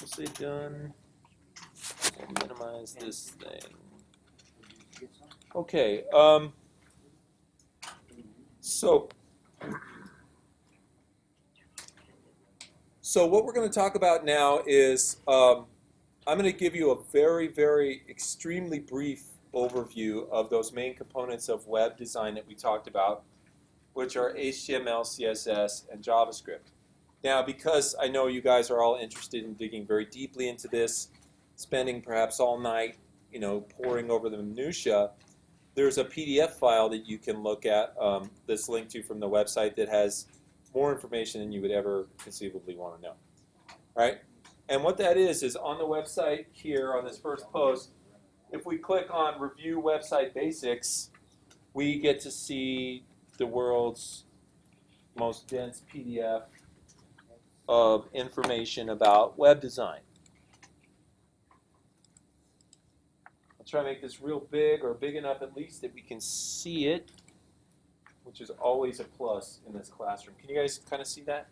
let's say done. I'll minimize this thing. Okay. So what we're going to talk about now is I'm going to give you a very, very extremely brief overview of those main components of web design that we talked about, which are HTML, CSS, and JavaScript. Now, because I know you guys are all interested in digging very deeply into this, spending perhaps all night, poring over the minutia, there's a PDF file that you can look at that's linked to from the website that has more information than you would ever conceivably want to know. All right? And what that is on the website here on this first post, if we click on Review Website Basics, we get to see the world's most dense PDF of information about web design. I'll try to make this real big or big enough at least that we can see it, which is always a plus in this classroom. Can you guys kind of see that?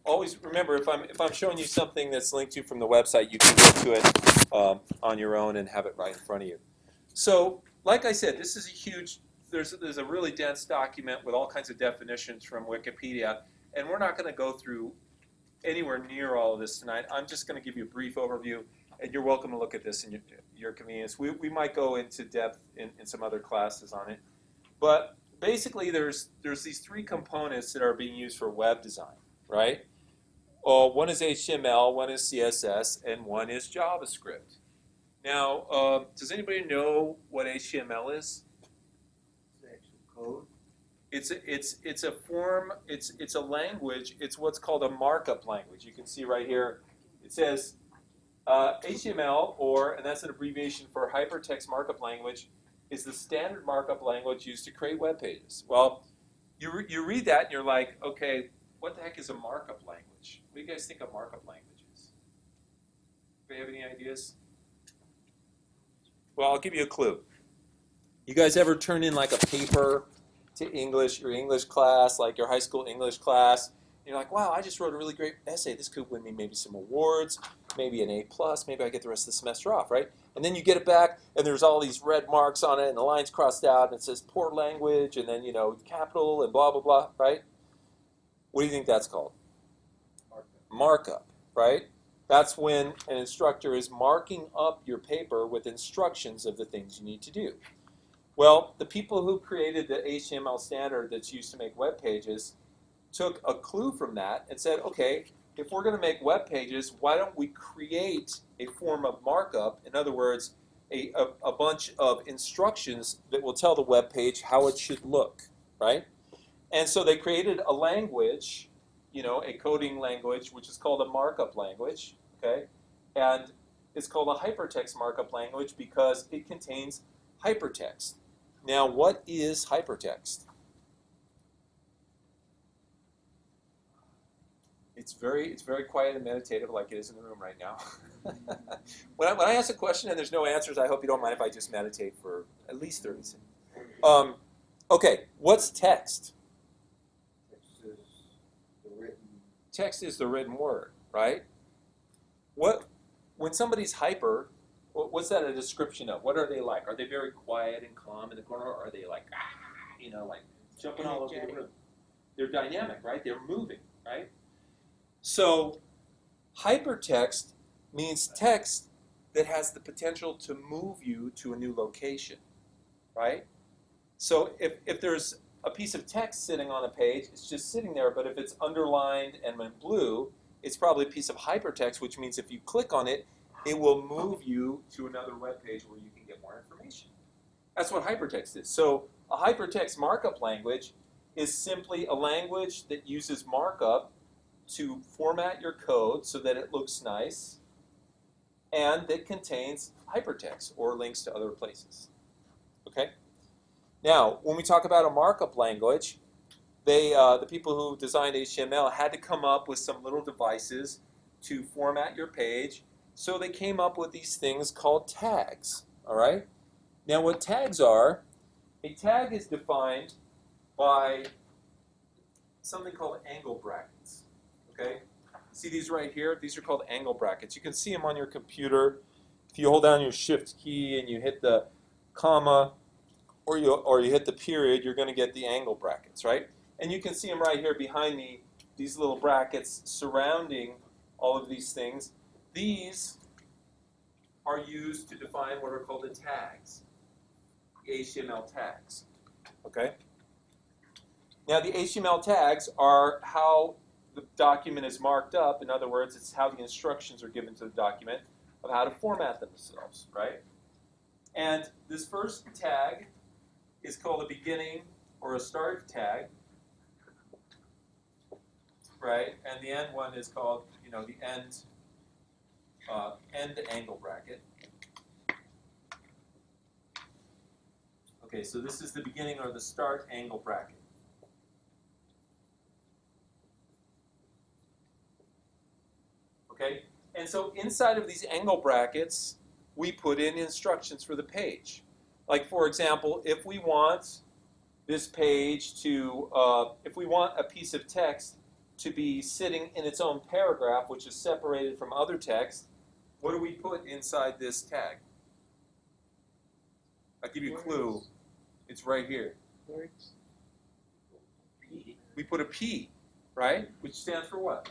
Always remember, if I'm showing you something that's linked to from the website, you can go to it on your own and have it right in front of you. So, like I said, this is a huge. There's a really dense document with all kinds of definitions from Wikipedia, and we're not going to go through anywhere near all of this tonight. I'm just going to give you a brief overview, and you're welcome to look at this in your convenience. We might go into depth in some other classes on it, but basically there's these three components that are being used for web design, right? One is HTML, one is CSS, and one is JavaScript. Now, does anybody know what HTML is? It's actual code. It's a form. It's a language. It's what's called a markup language. You can see right here. It says HTML, and that's an abbreviation for hypertext markup language, is the standard markup language used to create web pages. Well, you read that and you're like, okay, what the heck is a markup language? What do you guys think a markup language is? Do you have any ideas? Well, I'll give you a clue. You guys ever turn in like a paper to English, your English class, like your high school English class? You're like, wow, I just wrote a really great essay. This could win me maybe some awards, maybe an A+, maybe I get the rest of the semester off, right? And then you get it back, and there's all these red marks on it, and the line's crossed out, and it says poor language, and then, capital, and blah, blah, blah, right? What do you think that's called? Markup, right? That's when an instructor is marking up your paper with instructions of the things you need to do. Well, the people who created the HTML standard that's used to make web pages took a clue from that and said, okay, if we're going to make web pages, why don't we create a form of markup? In other words, a bunch of instructions that will tell the web page how it should look, right? And so they created a language, a coding language, which is called a markup language, okay? And it's called a hypertext markup language because it contains hypertext. Now, what is hypertext? It's very quiet and meditative, like it is in the room right now. When I ask a question and there's no answers, I hope you don't mind if I just meditate for at least 30 seconds. Okay, what's text? Text is the written word, right? When somebody's hyper, what's that a description of? What are they like? Are they very quiet and calm in the corner, or are they like, like jumping all over the room? They're dynamic, right? They're moving, right? So hypertext means text that has the potential to move you to a new location, right? So if there's a piece of text sitting on a page, it's just sitting there, but if it's underlined and in blue, it's probably a piece of hypertext, which means if you click on it, it will move you to another web page where you can get more information. That's what hypertext is. So a hypertext markup language is simply a language that uses markup to format your code so that it looks nice, and that contains hypertext or links to other places. Okay? Now, when we talk about a markup language, the people who designed HTML had to come up with some little devices to format your page, so they came up with these things called tags. All right? Now, what tags are, a tag is defined by something called angle brackets. Okay? See these right here? These are called angle brackets. You can see them on your computer. If you hold down your shift key and you hit the comma or you hit the period, you're going to get the angle brackets, right? And you can see them right here behind me, these little brackets surrounding all of these things. These are used to define what are called the tags, the HTML tags. Okay? Now, the HTML tags are how the document is marked up. In other words, it's how the instructions are given to the document of how to format themselves, right? And this first tag is called a beginning or a start tag, right? And the end one is called, the end angle bracket. Okay, so this is the beginning or the start angle bracket. Okay, and so inside of these angle brackets, we put in instructions for the page. Like, for example, if we want this page to, if we want a piece of text to be sitting in its own paragraph, which is separated from other text, what do we put inside this tag? I'll give you a clue. It's right here. We put a P, right? Which stands for what?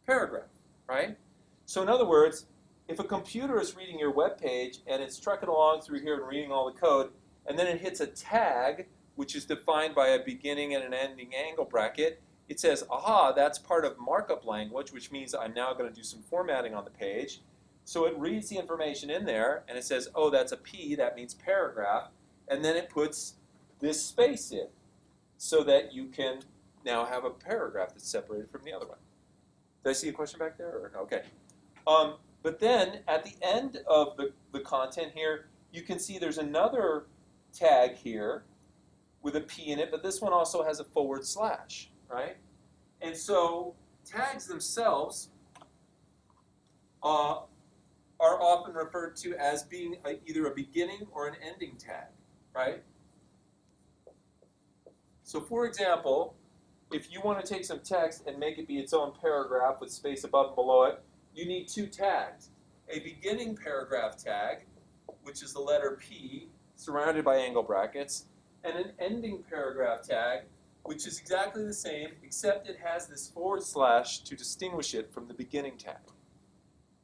Paragraph, right? So in other words, if a computer is reading your web page and it's trucking along through here and reading all the code, and then it hits a tag, which is defined by a beginning and an ending angle bracket, it says, aha, that's part of markup language, which means I'm now going to do some formatting on the page. So it reads the information in there, and it says, oh, that's a P, that means paragraph, and then it puts this space in so that you can now have a paragraph that's separated from the other one. Did I see a question back there? Or, okay. But then at the end of the content here, you can see there's another tag here with a P in it, but this one also has a /, right? And so tags themselves are often referred to as being either a beginning or an ending tag, right? So for example, if you want to take some text and make it be its own paragraph with space above and below it, you need two tags. A beginning paragraph tag, which is the letter P, surrounded by angle brackets, and an ending paragraph tag, which is exactly the same, except it has this / to distinguish it from the beginning tag,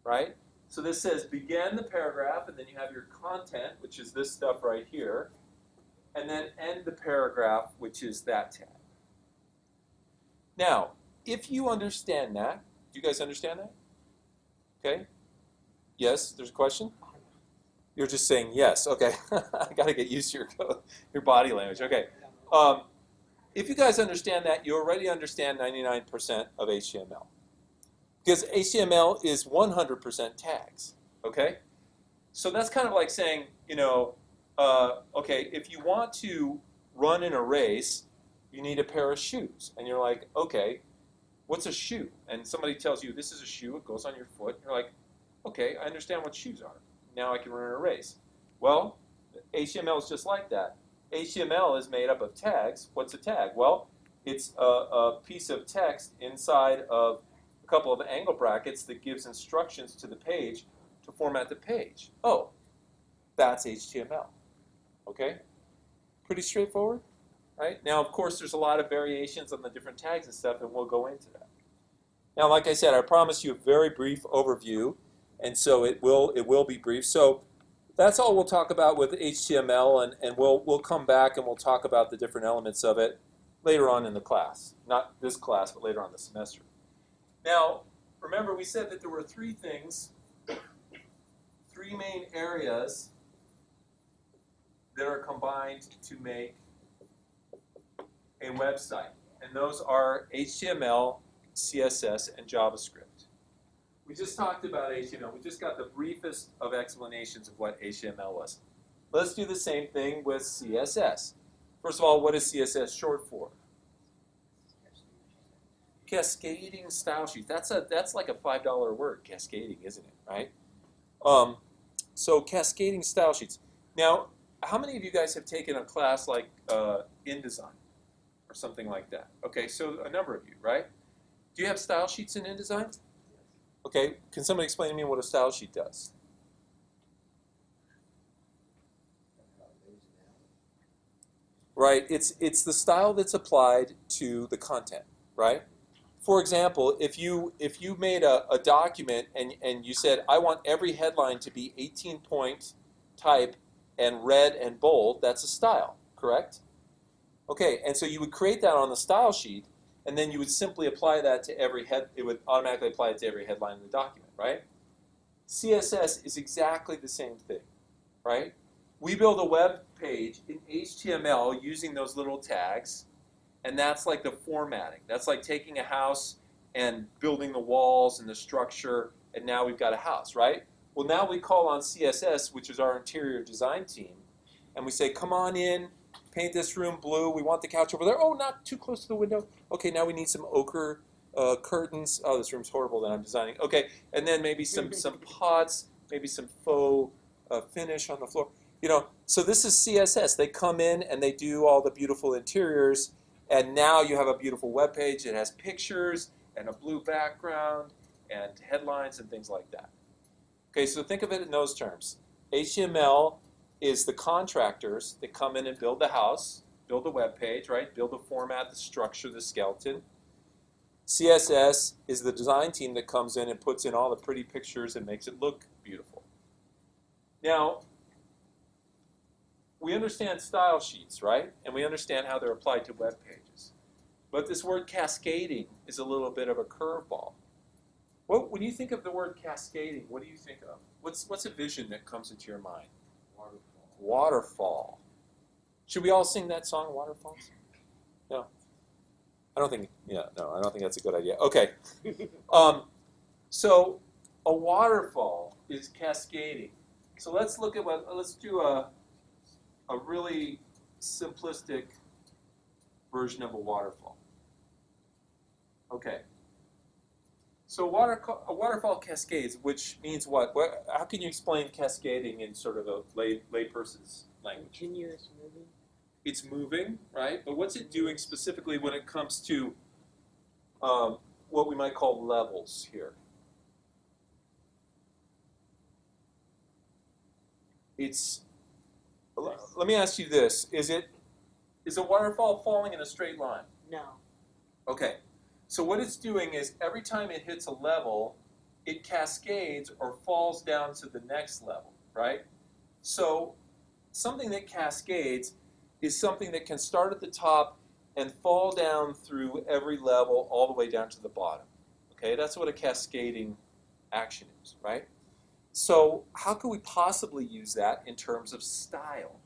right? So this says begin the paragraph, and then you have your content, which is this stuff right here, and then end the paragraph, which is that tag. Now, if you understand that, do you guys understand that? Okay? Yes, there's a question? You're just saying yes. Okay. I got to get used to your body language. Okay. If you guys understand that, you already understand 99% of HTML. Because HTML is 100% tags. Okay? So that's kind of like saying, you know, okay, if you want to run in a race, you need a pair of shoes. And you're like, okay, what's a shoe? And somebody tells you this is a shoe, it goes on your foot. And you're like, okay, I understand what shoes are. Now I can run in a race. Well, HTML is just like that. HTML is made up of tags. What's a tag? Well, it's a piece of text inside of a couple of angle brackets that gives instructions to the page to format the page. Oh, that's HTML. Okay? Pretty straightforward, right? Now, of course, there's a lot of variations on the different tags and stuff, and we'll go into that. Now, like I said, I promised you a very brief overview, and so it will be brief. So that's all we'll talk about with HTML, and we'll come back and we'll talk about the different elements of it later on in the class. Not this class, but later on in the semester. Now, remember we said that there were three things, three main areas that are combined to make a website. And those are HTML, CSS, and JavaScript. We just talked about HTML. We just got the briefest of explanations of what HTML was. Let's do the same thing with CSS. First of all, what is CSS short for? Cascading style sheet. That's like a $5 word, cascading, isn't it? Right? So cascading style sheets. Now, how many of you guys have taken a class like InDesign or something like that? Okay, so a number of you, right? Do you have style sheets in InDesign? Okay, can somebody explain to me what a style sheet does? Right, it's the style that's applied to the content, right? For example, if you made a document and you said, I want every headline to be 18-point type and red and bold, that's a style, correct? Okay, and so you would create that on the style sheet, and then you would simply apply that to every it would automatically apply it to every headline in the document, right? CSS is exactly the same thing, right? We build a web page in HTML using those little tags, and that's like the formatting. That's like taking a house and building the walls and the structure, and now we've got a house, right? Well, now we call on CSS, which is our interior design team, and we say, come on in, paint this room blue. We want the couch over there. Oh, not too close to the window. Okay, now we need some ochre curtains. Oh, this room's horrible that I'm designing. Okay, and then maybe some pots, maybe some faux finish on the floor. You know, so this is CSS. They come in and they do all the beautiful interiors, and now you have a beautiful web page. It has pictures and a blue background and headlines and things like that. Okay, so think of it in those terms. HTML is the contractors that come in and build the house, build the web page, right? Build the format, the structure, the skeleton. CSS is the design team that comes in and puts in all the pretty pictures and makes it look beautiful. Now, we understand style sheets, right? And we understand how they're applied to web pages. But this word cascading is a little bit of a curveball. When you think of the word cascading, what do you think of? What's a vision that comes into your mind? Waterfall. Waterfall. Should we all sing that song, Waterfalls? No. I don't think. Yeah, no, I don't think that's a good idea. Okay. So a waterfall is cascading. So let's look at let's do a really simplistic version of a waterfall. Okay. So a waterfall cascades, which means what? How can you explain cascading in sort of a layperson's language? Continuous moving. It's moving, right? But what's it doing specifically when it comes to what we might call levels here? Let me ask you this. Is a waterfall falling in a straight line? No. Okay. So what it's doing is every time it hits a level, it cascades or falls down to the next level, right? So something that cascades is something that can start at the top and fall down through every level all the way down to the bottom. Okay, that's what a cascading action is, right? So how could we possibly use that in terms of style?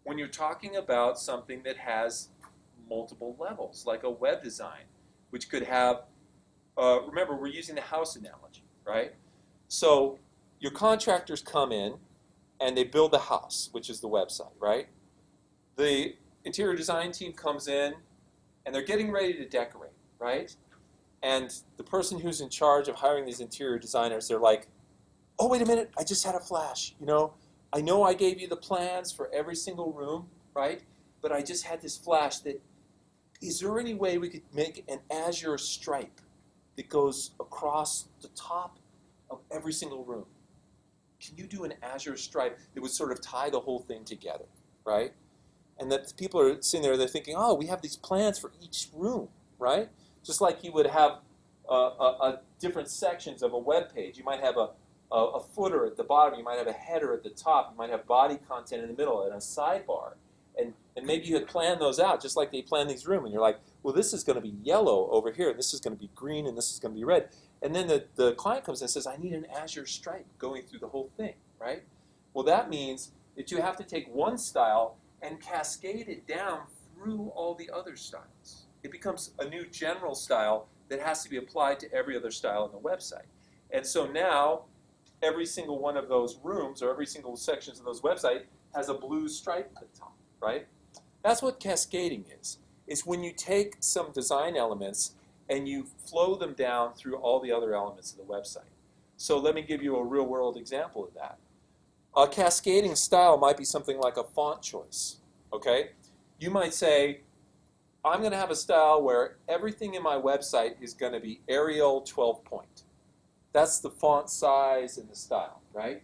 When you're talking about something that has multiple levels, like a web design, which could have, remember, we're using the house analogy, right? So your contractors come in and they build the house, which is the website, right? The interior design team comes in and they're getting ready to decorate, right? And the person who's in charge of hiring these interior designers, they're like, oh, wait a minute, I just had a flash, I know I gave you the plans for every single room, right? But I just had this flash that, is there any way we could make an azure stripe that goes across the top of every single room? Can you do an azure stripe that would sort of tie the whole thing together, right? And that people are sitting there, they're thinking, oh, we have these plans for each room, right? Just like you would have different sections of a web page. You might have a footer at the bottom, you might have a header at the top, you might have body content in the middle and a sidebar. And maybe you had planned those out just like they plan these rooms. And you're like, well, this is going to be yellow over here, and this is going to be green, and this is going to be red. And then the client comes in and says, I need an azure stripe going through the whole thing, right? Well, that means that you have to take one style and cascade it down through all the other styles. It becomes a new general style that has to be applied to every other style on the website. And so now, every single one of those rooms or every single sections of those websites has a blue stripe at the top, right? That's what cascading is. It's when you take some design elements and you flow them down through all the other elements of the website. So let me give you a real-world example of that. A cascading style might be something like a font choice, okay? You might say, I'm going to have a style where everything in my website is going to be Arial 12-point. That's the font size and the style, right?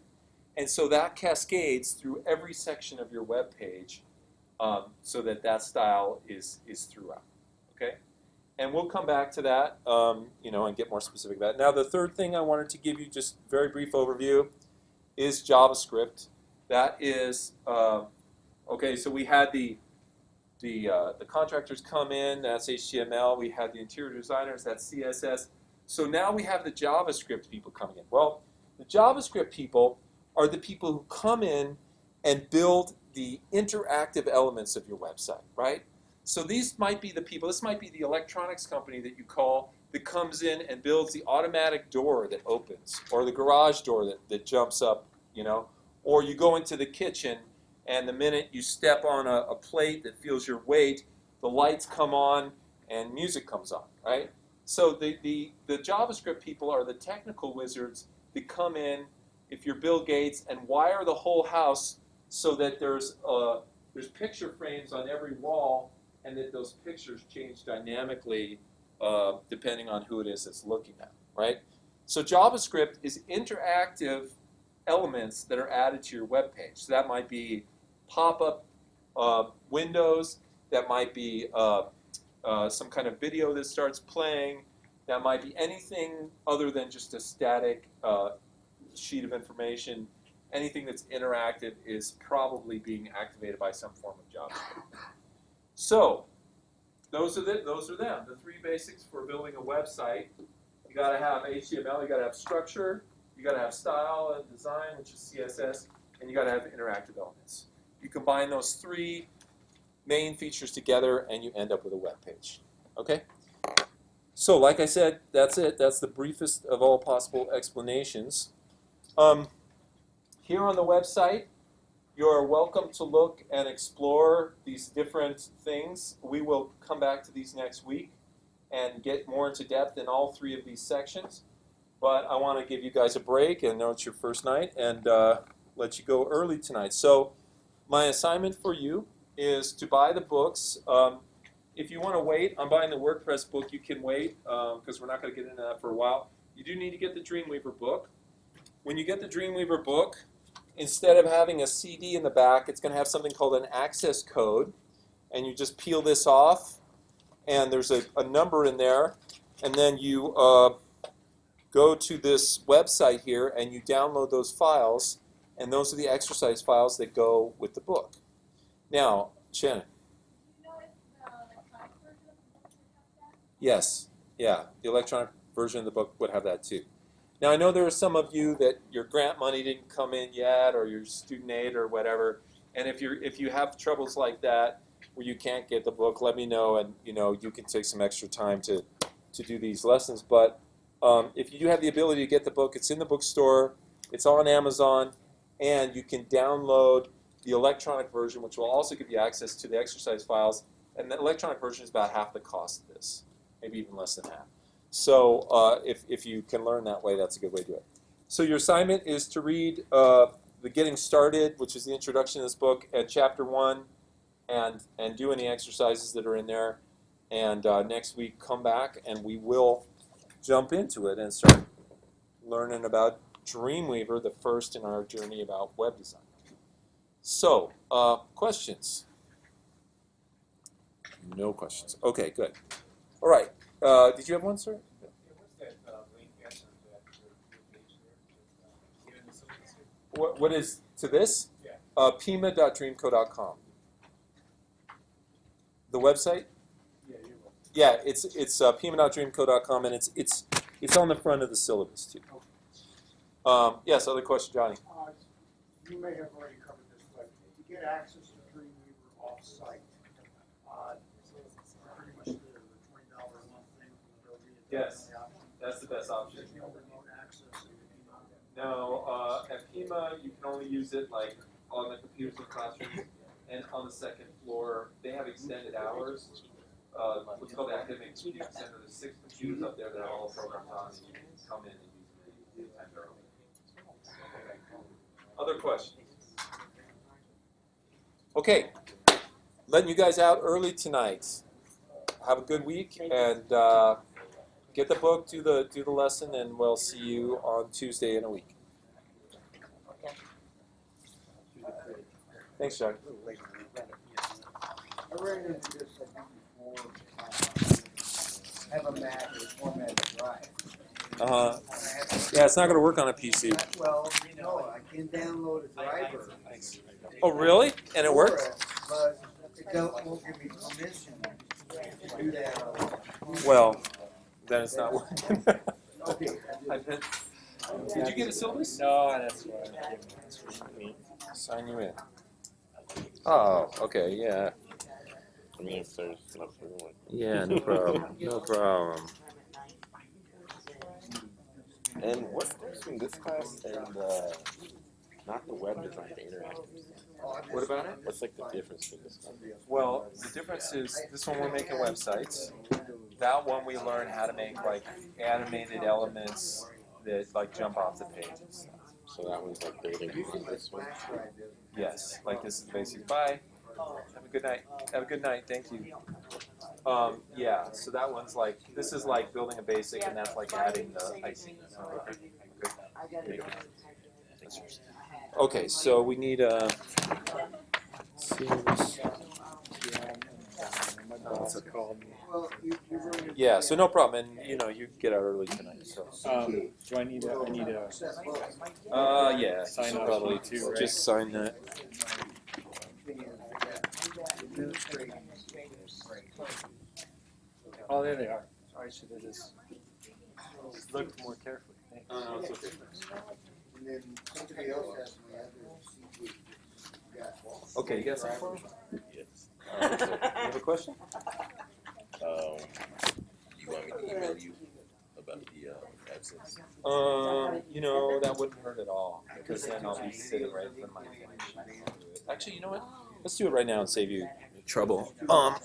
And so that cascades through every section of your web page so that style is throughout, okay? And we'll come back to that, and get more specific about it. Now, the third thing I wanted to give you, just very brief overview, is JavaScript. That is, okay, so we had the contractors come in, that's HTML. We had the interior designers, that's CSS. So now we have the JavaScript people coming in. Well, the JavaScript people are the people who come in and build the interactive elements of your website, right? So these might be the people, this might be the electronics company that you call that comes in and builds the automatic door that opens, or the garage door that jumps up, or you go into the kitchen and the minute you step on a plate that feels your weight, the lights come on and music comes on, right? So the JavaScript people are the technical wizards that come in, if you're Bill Gates, and wire the whole house so that there's picture frames on every wall, and that those pictures change dynamically depending on who it is that's looking at, right? So JavaScript is interactive elements that are added to your web page. So that might be pop-up windows, that might be some kind of video that starts playing, that might be anything other than just a static sheet of information. Anything that's interactive is probably being activated by some form of JavaScript. So those are them, the three basics for building a website. You got to have HTML, you got to have structure, you got to have style and design, which is CSS, and you got to have interactive elements. You combine those three main features together, and you end up with a web page. Okay? So, like I said, that's it. That's the briefest of all possible explanations. Here on the website, you're welcome to look and explore these different things. We will come back to these next week and get more into depth in all three of these sections. But I want to give you guys a break, and know it's your first night, and let you go early tonight. So my assignment for you is to buy the books. If you want to wait on buying the WordPress book, you can wait because we're not going to get into that for a while. You do need to get the Dreamweaver book. When you get the Dreamweaver book, instead of having a CD in the back, it's going to have something called an access code. And you just peel this off, and there's a number in there. And then you go to this website here, and you download those files. And those are the exercise files that go with the book. Now, Shannon. Yes, yeah, the electronic version of the book would have that too. Now I know there are some of you that your grant money didn't come in yet, or your student aid or whatever, and if you have troubles like that where you can't get the book, let me know, and you can take some extra time to do these lessons. But if you do have the ability to get the book, it's in the bookstore, it's on Amazon, and you can download the electronic version, which will also give you access to the exercise files. And the electronic version is about half the cost of this, maybe even less than half. So if you can learn that way, that's a good way to do it. So your assignment is to read the Getting Started, which is the introduction to this book, at Chapter 1, and do any exercises that are in there. And next week, come back, and we will jump into it and start learning about Dreamweaver, the first in our journey about web design. So, questions? No questions. Okay, good. All right. Did you have one, sir? Yeah, what's that link after that page there? Get in the syllabus here? What is to this? Yeah. Pima.dreamco.com. The website? Yeah, you will. Yeah, it's pima.dreamco.com, and it's on the front of the syllabus too. Yes, other question, Johnny. You may have already covered this, but to get access to Dreamweaver off-site, pretty much the $20 a month thing from Adobe. Yes, that's the best option. There's no remote access. No, at Pima you can only use it like on the computers in classrooms, and on the second floor they have extended hours. What's called the Academic Computing Center. There's 6 computers up there that are all programmed on, and you can come in and use it anytime early. Other questions? Okay, letting you guys out early tonight. Have a good week, and get the book, do the lesson, and we'll see you on Tuesday in a week. Thanks, John. I ran into this before. I have a Mac with formatted drive. Yeah, it's not going to work on a PC. Well, no, I can download a driver. Oh, really? And it works? But it won't give me permission to do that. Well, then it's not working. Okay. Did you get a syllabus? No, that's why. Sign you in. Oh, okay, yeah. I mean, if there's enough for everyone. Yeah, no problem. No problem. And what's the difference between this class and not the web design, the interactive design? What about it? What's like the difference between this class? Well, the difference is this one we're making websites. That one we learn how to make like animated elements that like jump off the page and stuff. So that one's like building on this one. Yes, like this is basic. Bye. Have a good night. Have a good night. Thank you. Yeah, so that one's like, this is like building a basic, and that's like adding the icing. Okay, so we need a. Yeah, so no problem, and you get out early tonight. So. Do I need a? I need a. Yeah, Sign up probably too, right? just sign that. Oh, there they are. I should have just looked more carefully. Thanks. And then somebody else asked me, I have a CD. Okay, you got something for me? Yes. You have a question? You want me to email you about the absence? You know, that wouldn't hurt at all, because then I'll be sitting right in front of my information. Actually, you know what? Let's do it right now and save you trouble.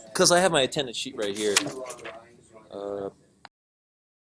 Because I have my attendance sheet right here.